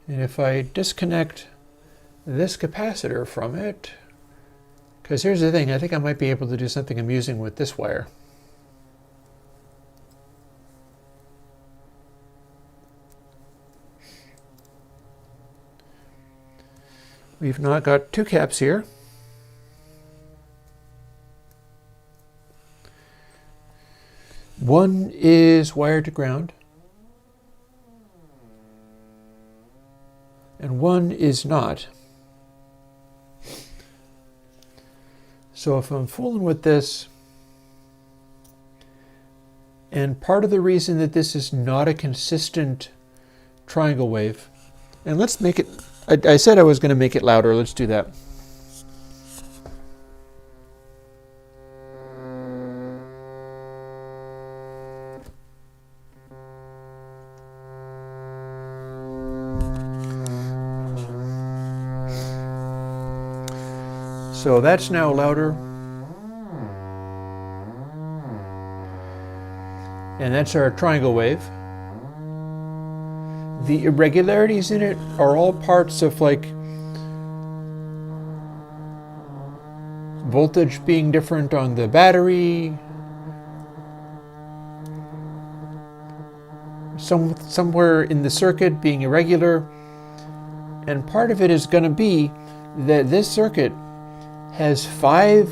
And if I disconnect this capacitor from it, because here's the thing, I think I might be able to do something amusing with this wire. We've not got two caps here. One is wired to ground, and one is not. So if I'm fooling with this, and part of the reason that this is not a consistent triangle wave, and let's make it, I said I was going to make it louder, let's do that. So that's now louder. And that's our triangle wave. The irregularities in it are all parts of like voltage being different on the battery, somewhere in the circuit being irregular, and part of it is going to be that this circuit has 5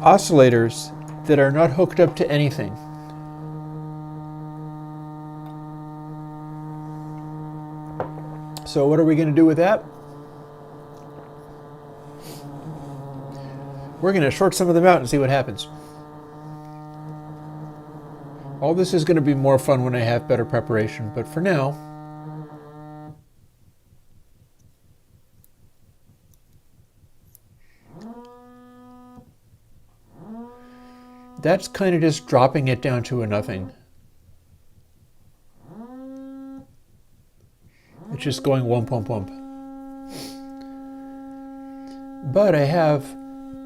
oscillators that are not hooked up to anything. So what are we going to do with that? We're going to short some of them out and see what happens. All this is going to be more fun when I have better preparation, but for now, that's kind of just dropping it down to a nothing. It's just going wump, wump, wump. But I have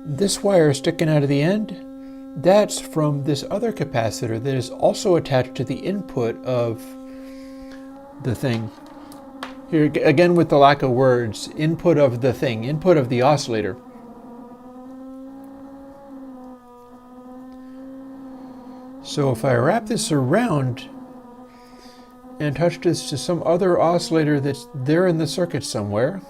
this wire sticking out of the end. That's from this other capacitor that is also attached to the input of the thing. Here again with the lack of words, input of the thing, input of the oscillator. So if I wrap this around and touch this to some other oscillator that's there in the circuit somewhere,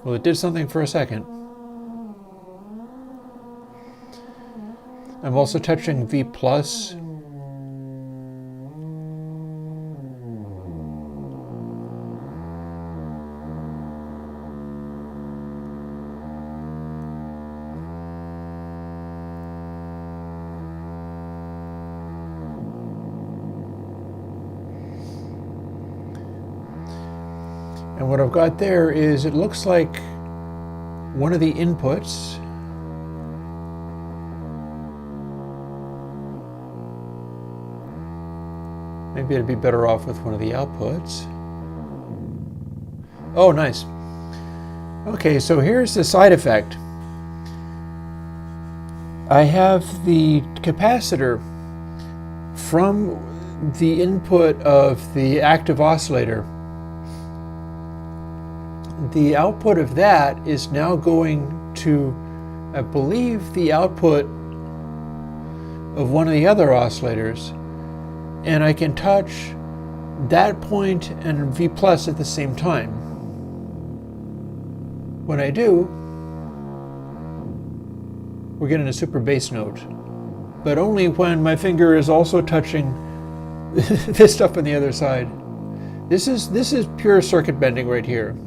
well, it did something for a second. I'm also touching V+. And what I've got there is, it looks like one of the inputs maybe I'd be better off with one of the outputs. Oh, nice. Okay, so here's the side effect. I have the capacitor from the input of the active oscillator. The output of that is now going to, I believe, the output of one of the other oscillators, and I can touch that point and V+ at the same time. When I do, we're getting a super bass note, but only when my finger is also touching this stuff on the other side. This is pure circuit bending right here.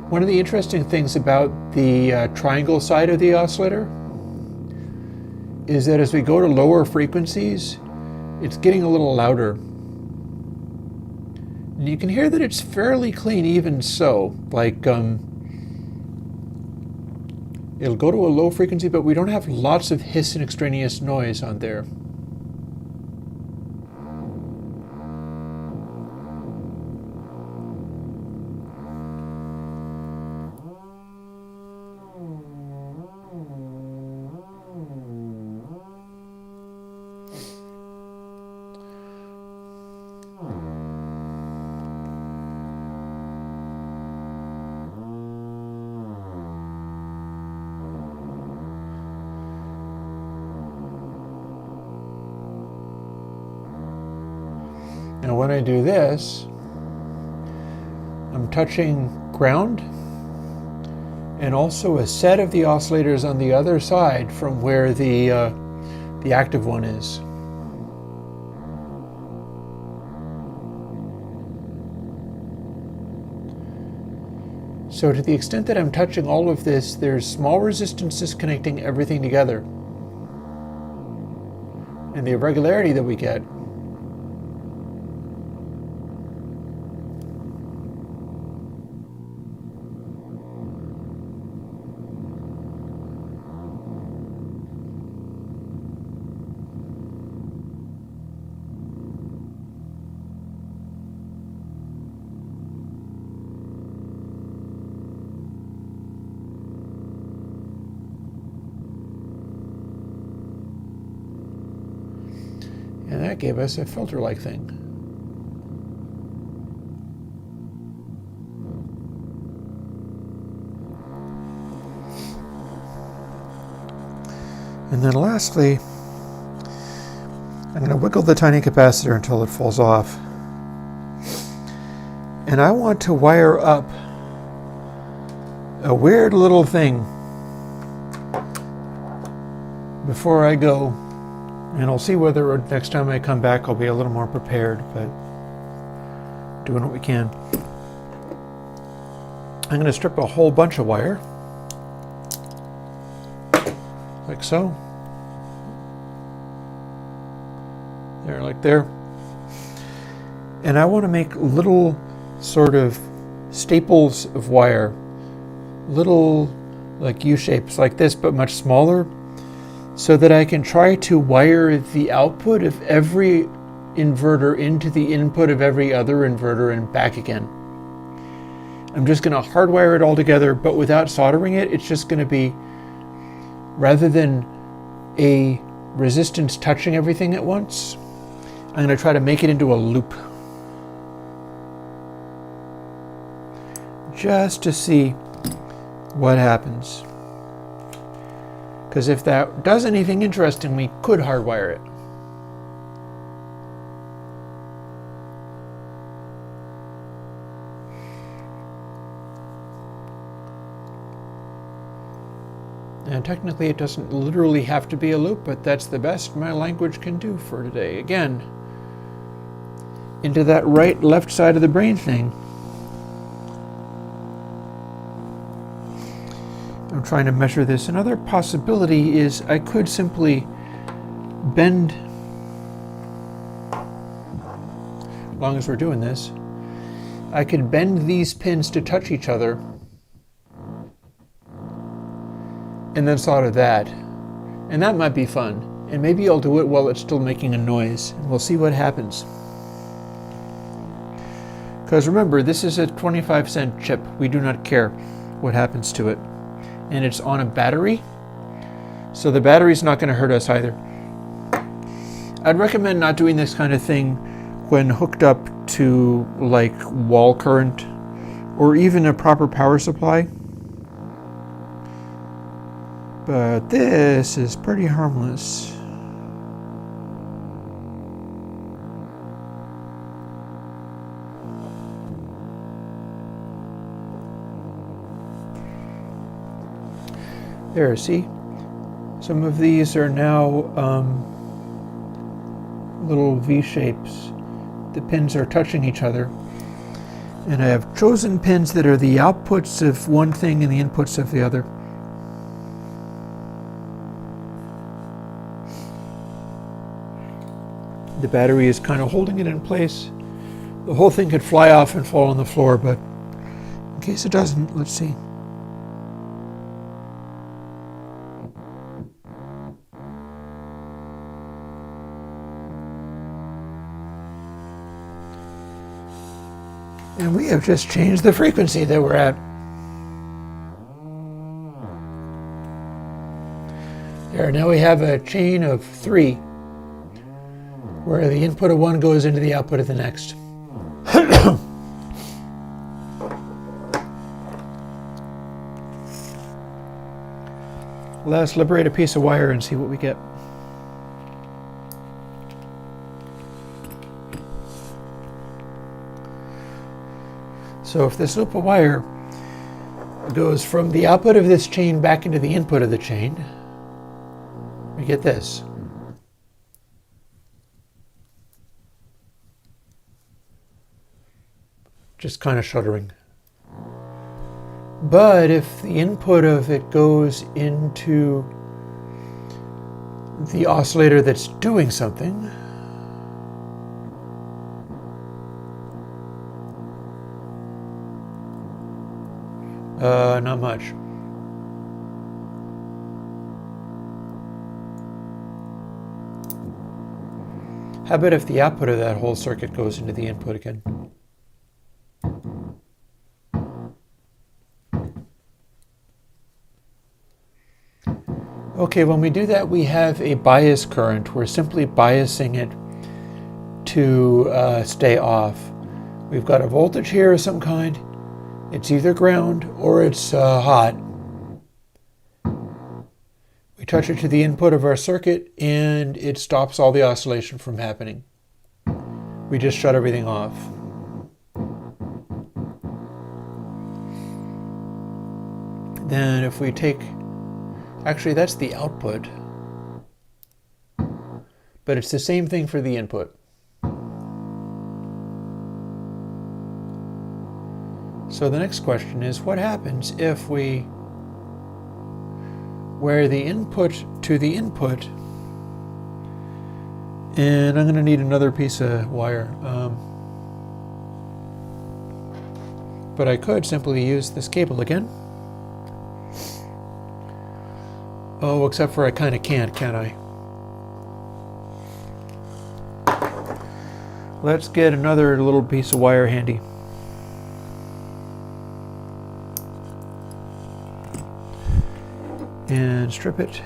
One of the interesting things about the triangle side of the oscillator is that as we go to lower frequencies, it's getting a little louder. And you can hear that it's fairly clean even so. Like, it'll go to a low frequency, but we don't have lots of hiss and extraneous noise on there. Now when I do this, I'm touching ground and also a set of the oscillators on the other side from where the active one is. So to the extent that I'm touching all of this, there's small resistances connecting everything together. And the irregularity that we get and that gave us a filter-like thing. And then lastly, I'm going to wiggle the tiny capacitor until it falls off. And I want to wire up a weird little thing before I go. And I'll see whether next time I come back I'll be a little more prepared, but doing what we can. I'm going to strip a whole bunch of wire, like so. There, like there. And I want to make little sort of staples of wire, little like U-shapes like this, but much smaller, so that I can try to wire the output of every inverter into the input of every other inverter and back again. I'm just going to hardwire it all together, but without soldering it. It's just going to be, rather than a resistance touching everything at once, I'm going to try to make it into a loop, just to see what happens. Because if that does anything interesting, we could hardwire it. And technically it doesn't literally have to be a loop, but that's the best my language can do for today. Again, into that right, left side of the brain thing. I'm trying to measure this. Another possibility is I could simply bend, as long as we're doing this, I could bend these pins to touch each other and then solder that. And that might be fun. And maybe I'll do it while it's still making a noise. We'll see what happens. Because remember, this is a 25-cent chip. We do not care what happens to it. And it's on a battery, so the battery's not going to hurt us either. I'd recommend not doing this kind of thing when hooked up to like wall current or even a proper power supply. But this is pretty harmless. There, see? Some of these are now little V-shapes. The pins are touching each other. And I have chosen pins that are the outputs of one thing and the inputs of the other. The battery is kind of holding it in place. The whole thing could fly off and fall on the floor, but in case it doesn't, let's see. And we have just changed the frequency that we're at. There, now we have a chain of 3, where the input of one goes into the output of the next. Let's liberate a piece of wire and see what we get. So if this loop of wire goes from the output of this chain back into the input of the chain, we get this. Just kind of shuddering. But if the input of it goes into the oscillator that's doing something, not much. How about if the output of that whole circuit goes into the input again? Okay, when we do that, we have a bias current. We're simply biasing it to stay off. We've got a voltage here of some kind. It's either ground or it's hot. We touch it to the input of our circuit and it stops all the oscillation from happening. We just shut everything off. Then if we take, actually that's the output, but it's the same thing for the input. So the next question is, what happens if we wire the input to the input? And I'm going to need another piece of wire. But I could simply use this cable again. Oh, except for I kind of can't I? Let's get another little piece of wire handy. And strip it.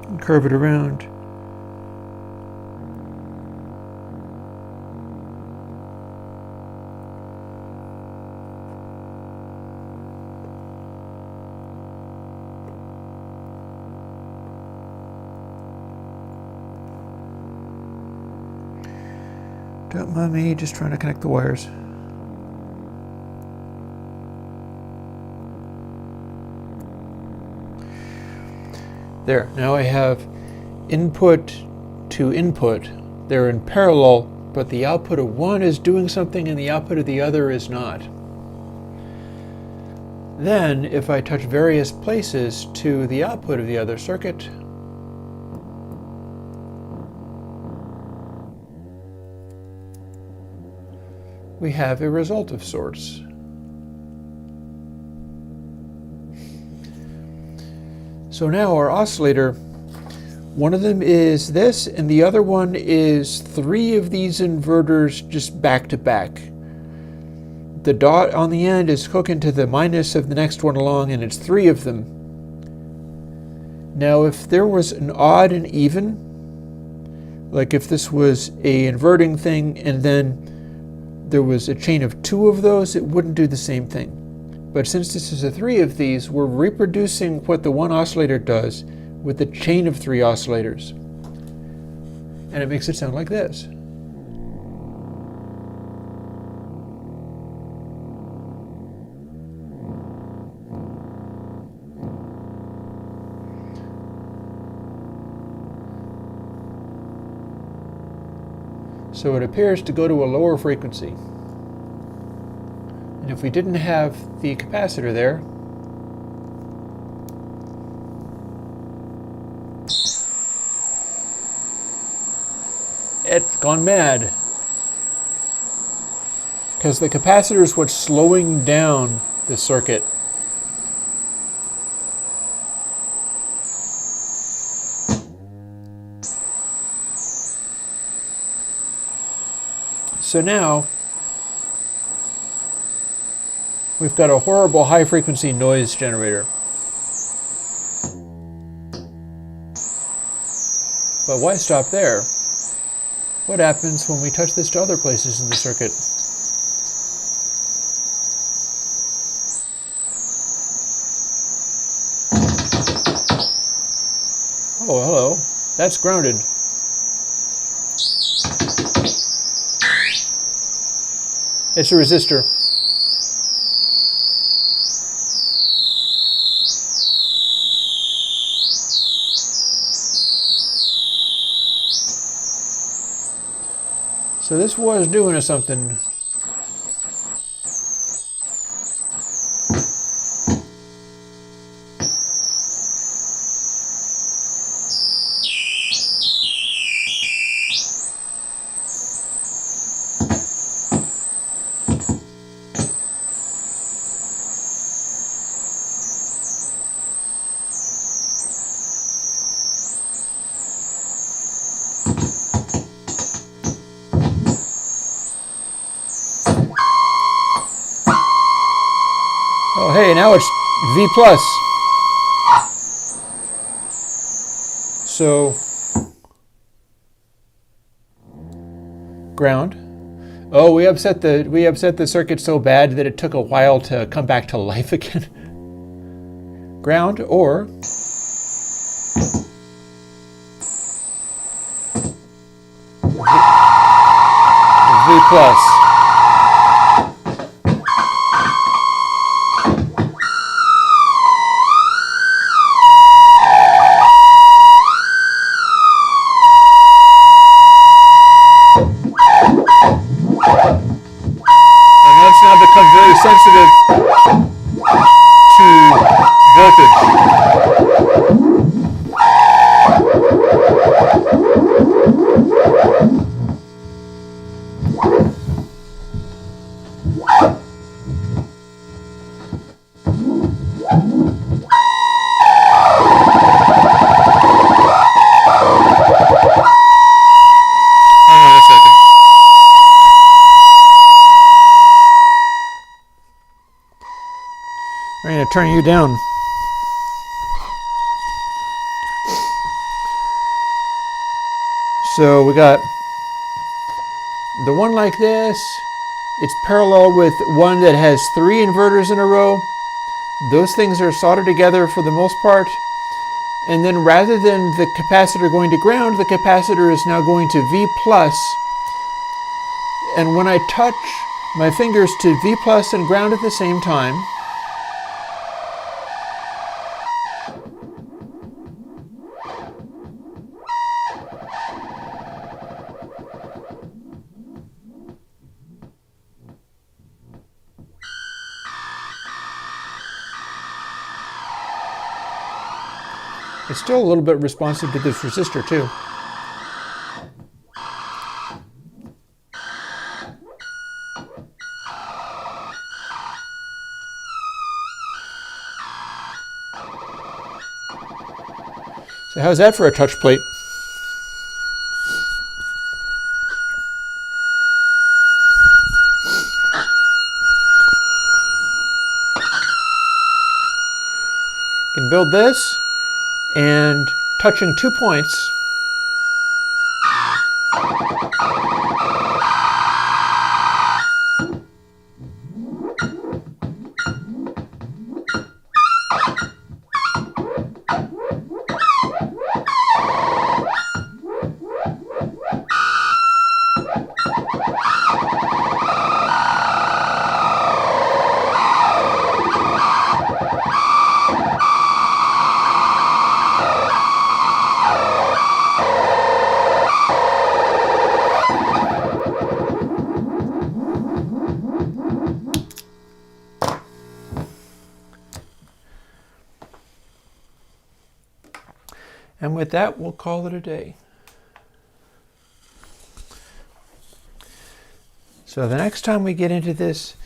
And curve it around. Don't mind me, just trying to connect the wires. There, now I have input to input. They're in parallel, but the output of one is doing something and the output of the other is not. Then, if I touch various places to the output of the other circuit, we have a result of sorts. So now our oscillator, one of them is this, and the other one is 3 of these inverters just back to back. The dot on the end is hooking to the minus of the next one along, and it's 3 of them. Now if there was an odd and even, like if this was a inverting thing and then there was a chain of 2 of those, it wouldn't do the same thing. But since this is a 3 of these, we're reproducing what the one oscillator does with a chain of 3 oscillators. And it makes it sound like this. So it appears to go to a lower frequency. And if we didn't have the capacitor there, it's gone mad. Because the capacitor is what's slowing down the circuit. So now we've got a horrible high frequency noise generator. But why stop there? What happens when we touch this to other places in the circuit? Oh, hello. That's grounded. It's a resistor. So this was doing something. Oh, hey, now it's V plus. So, ground. Oh, we upset the circuit so bad that it took a while to come back to life again. Ground or V plus. Become very sensitive to voltage. Hang on a second. I'm going to turn you down. So we got the one like this. It's parallel with one that has 3 inverters in a row. Those things are soldered together for the most part. And then rather than the capacitor going to ground, the capacitor is now going to V plus. And when I touch my fingers to V plus and ground at the same time, it's still a little bit responsive to this resistor too. So how's that for a touch plate? You can build this and touching 2 points. And with that, we'll call it a day. So the next time we get into this,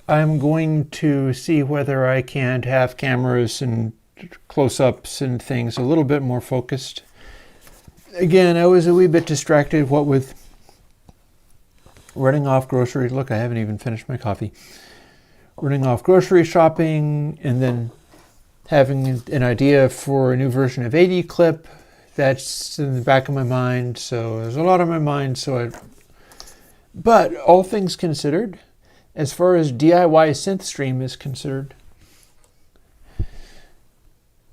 I'm going to see whether I can have cameras and close-ups and things a little bit more focused. Again, I was a wee bit distracted, what with running off grocery. Look, I haven't even finished my coffee. Running off grocery shopping, and then having an idea for a new version of AD Clip. That's in the back of my mind, so there's a lot on my mind. But all things considered, as far as DIY SynthStream is concerned,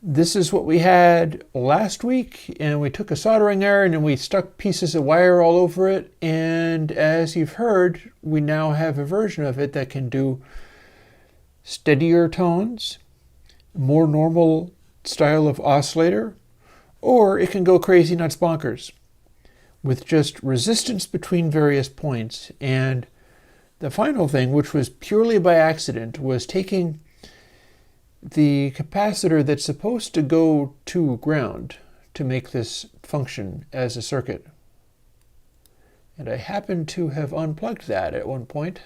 this is what we had last week, and we took a soldering iron and we stuck pieces of wire all over it, and as you've heard, we now have a version of it that can do steadier tones, more normal style of oscillator, or it can go crazy nuts bonkers with just resistance between various points. And the final thing, which was purely by accident, was taking the capacitor that's supposed to go to ground to make this function as a circuit. And I happen to have unplugged that at one point.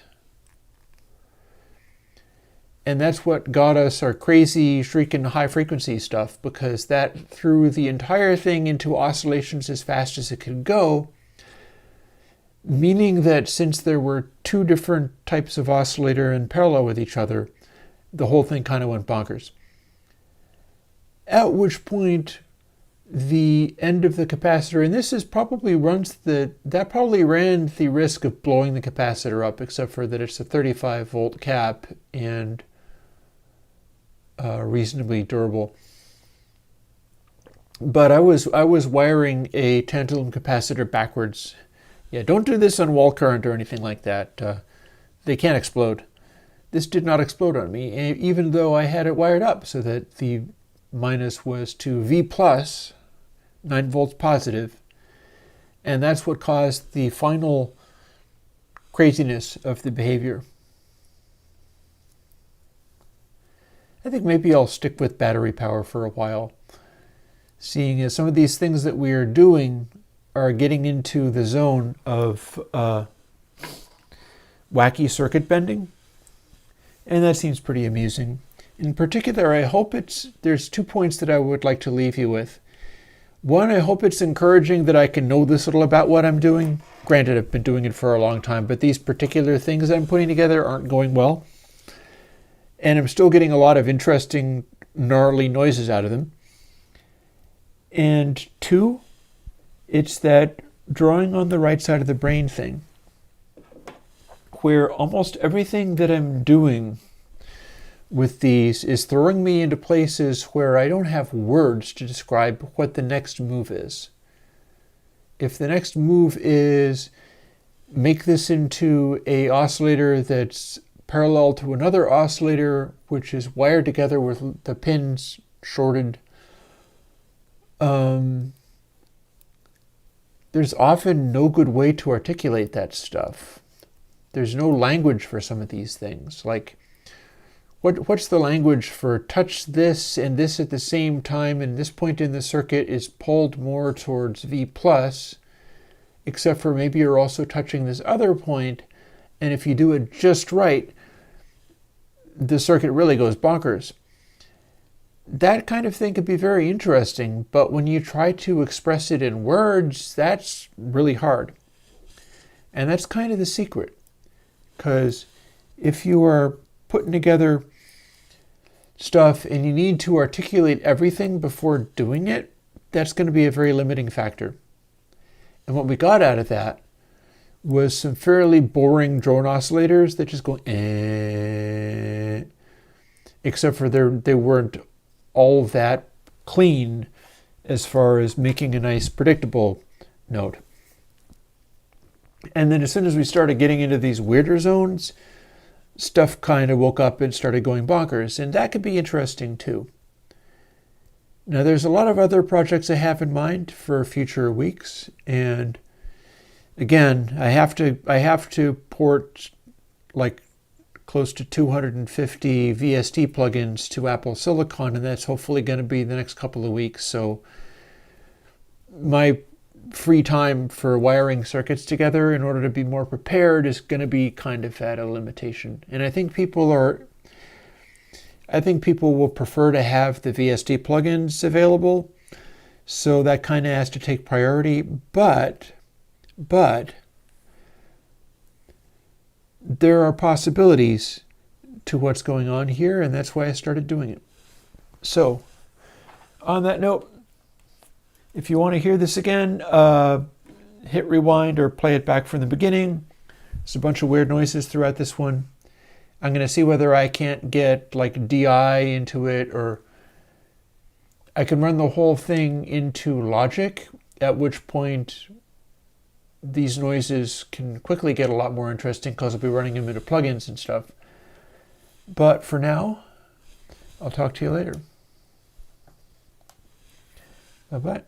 And that's what got us our crazy, shrieking high frequency stuff, because that threw the entire thing into oscillations as fast as it could go, meaning that since there were two different types of oscillator in parallel with each other, the whole thing kind of went bonkers. At which point, the end of the capacitor, and this is probably that probably ran the risk of blowing the capacitor up, except for that it's a 35 volt cap and reasonably durable. But I was wiring a tantalum capacitor backwards. Yeah, don't do this on wall current or anything like that. They can't explode. This did not explode on me, even though I had it wired up so that the minus was to V plus, 9 volts positive, and that's what caused the final craziness of the behavior. I think maybe I'll stick with battery power for a while, seeing as some of these things that we are doing are getting into the zone of wacky circuit bending, and that seems pretty amusing. In particular, I hope there's 2 points that I would like to leave you with. One, I hope it's encouraging that I can know this little about what I'm doing. Granted, I've been doing it for a long time, but these particular things I'm putting together aren't going well. And I'm still getting a lot of interesting, gnarly noises out of them. And 2, it's that drawing on the right side of the brain thing, where almost everything that I'm doing with these is throwing me into places where I don't have words to describe what the next move is. If the next move is make this into an oscillator that's parallel to another oscillator which is wired together with the pins shorted, there's often no good way to articulate that stuff. There's no language for some of these things. Like, what's the language for touch this and this at the same time, and this point in the circuit is pulled more towards V plus, except for maybe you're also touching this other point, and if you do it just right, the circuit really goes bonkers. That kind of thing could be very interesting, but when you try to express it in words, that's really hard. And that's kind of the secret, because if you are putting together stuff and you need to articulate everything before doing it, that's going to be a very limiting factor. And what we got out of that was some fairly boring drone oscillators that just go except for they weren't all that clean as far as making a nice predictable note. And then as soon as we started getting into these weirder zones, stuff kind of woke up and started going bonkers, and that could be interesting too. Now there's a lot of other projects I have in mind for future weeks, and again, I have to port like close to 250 VST plugins to Apple Silicon, and that's hopefully going to be the next couple of weeks. So my free time for wiring circuits together in order to be more prepared is going to be kind of at a limitation. And I think people will prefer to have the VSD plugins available, so that kind of has to take priority. But there are possibilities to what's going on here, and that's why I started doing it. So, on that note, if you want to hear this again, hit rewind or play it back from the beginning. There's a bunch of weird noises throughout this one. I'm going to see whether I can't get like DI into it, or I can run the whole thing into Logic, at which point these noises can quickly get a lot more interesting because I'll be running them into plugins and stuff. But for now, I'll talk to you later. Bye-bye.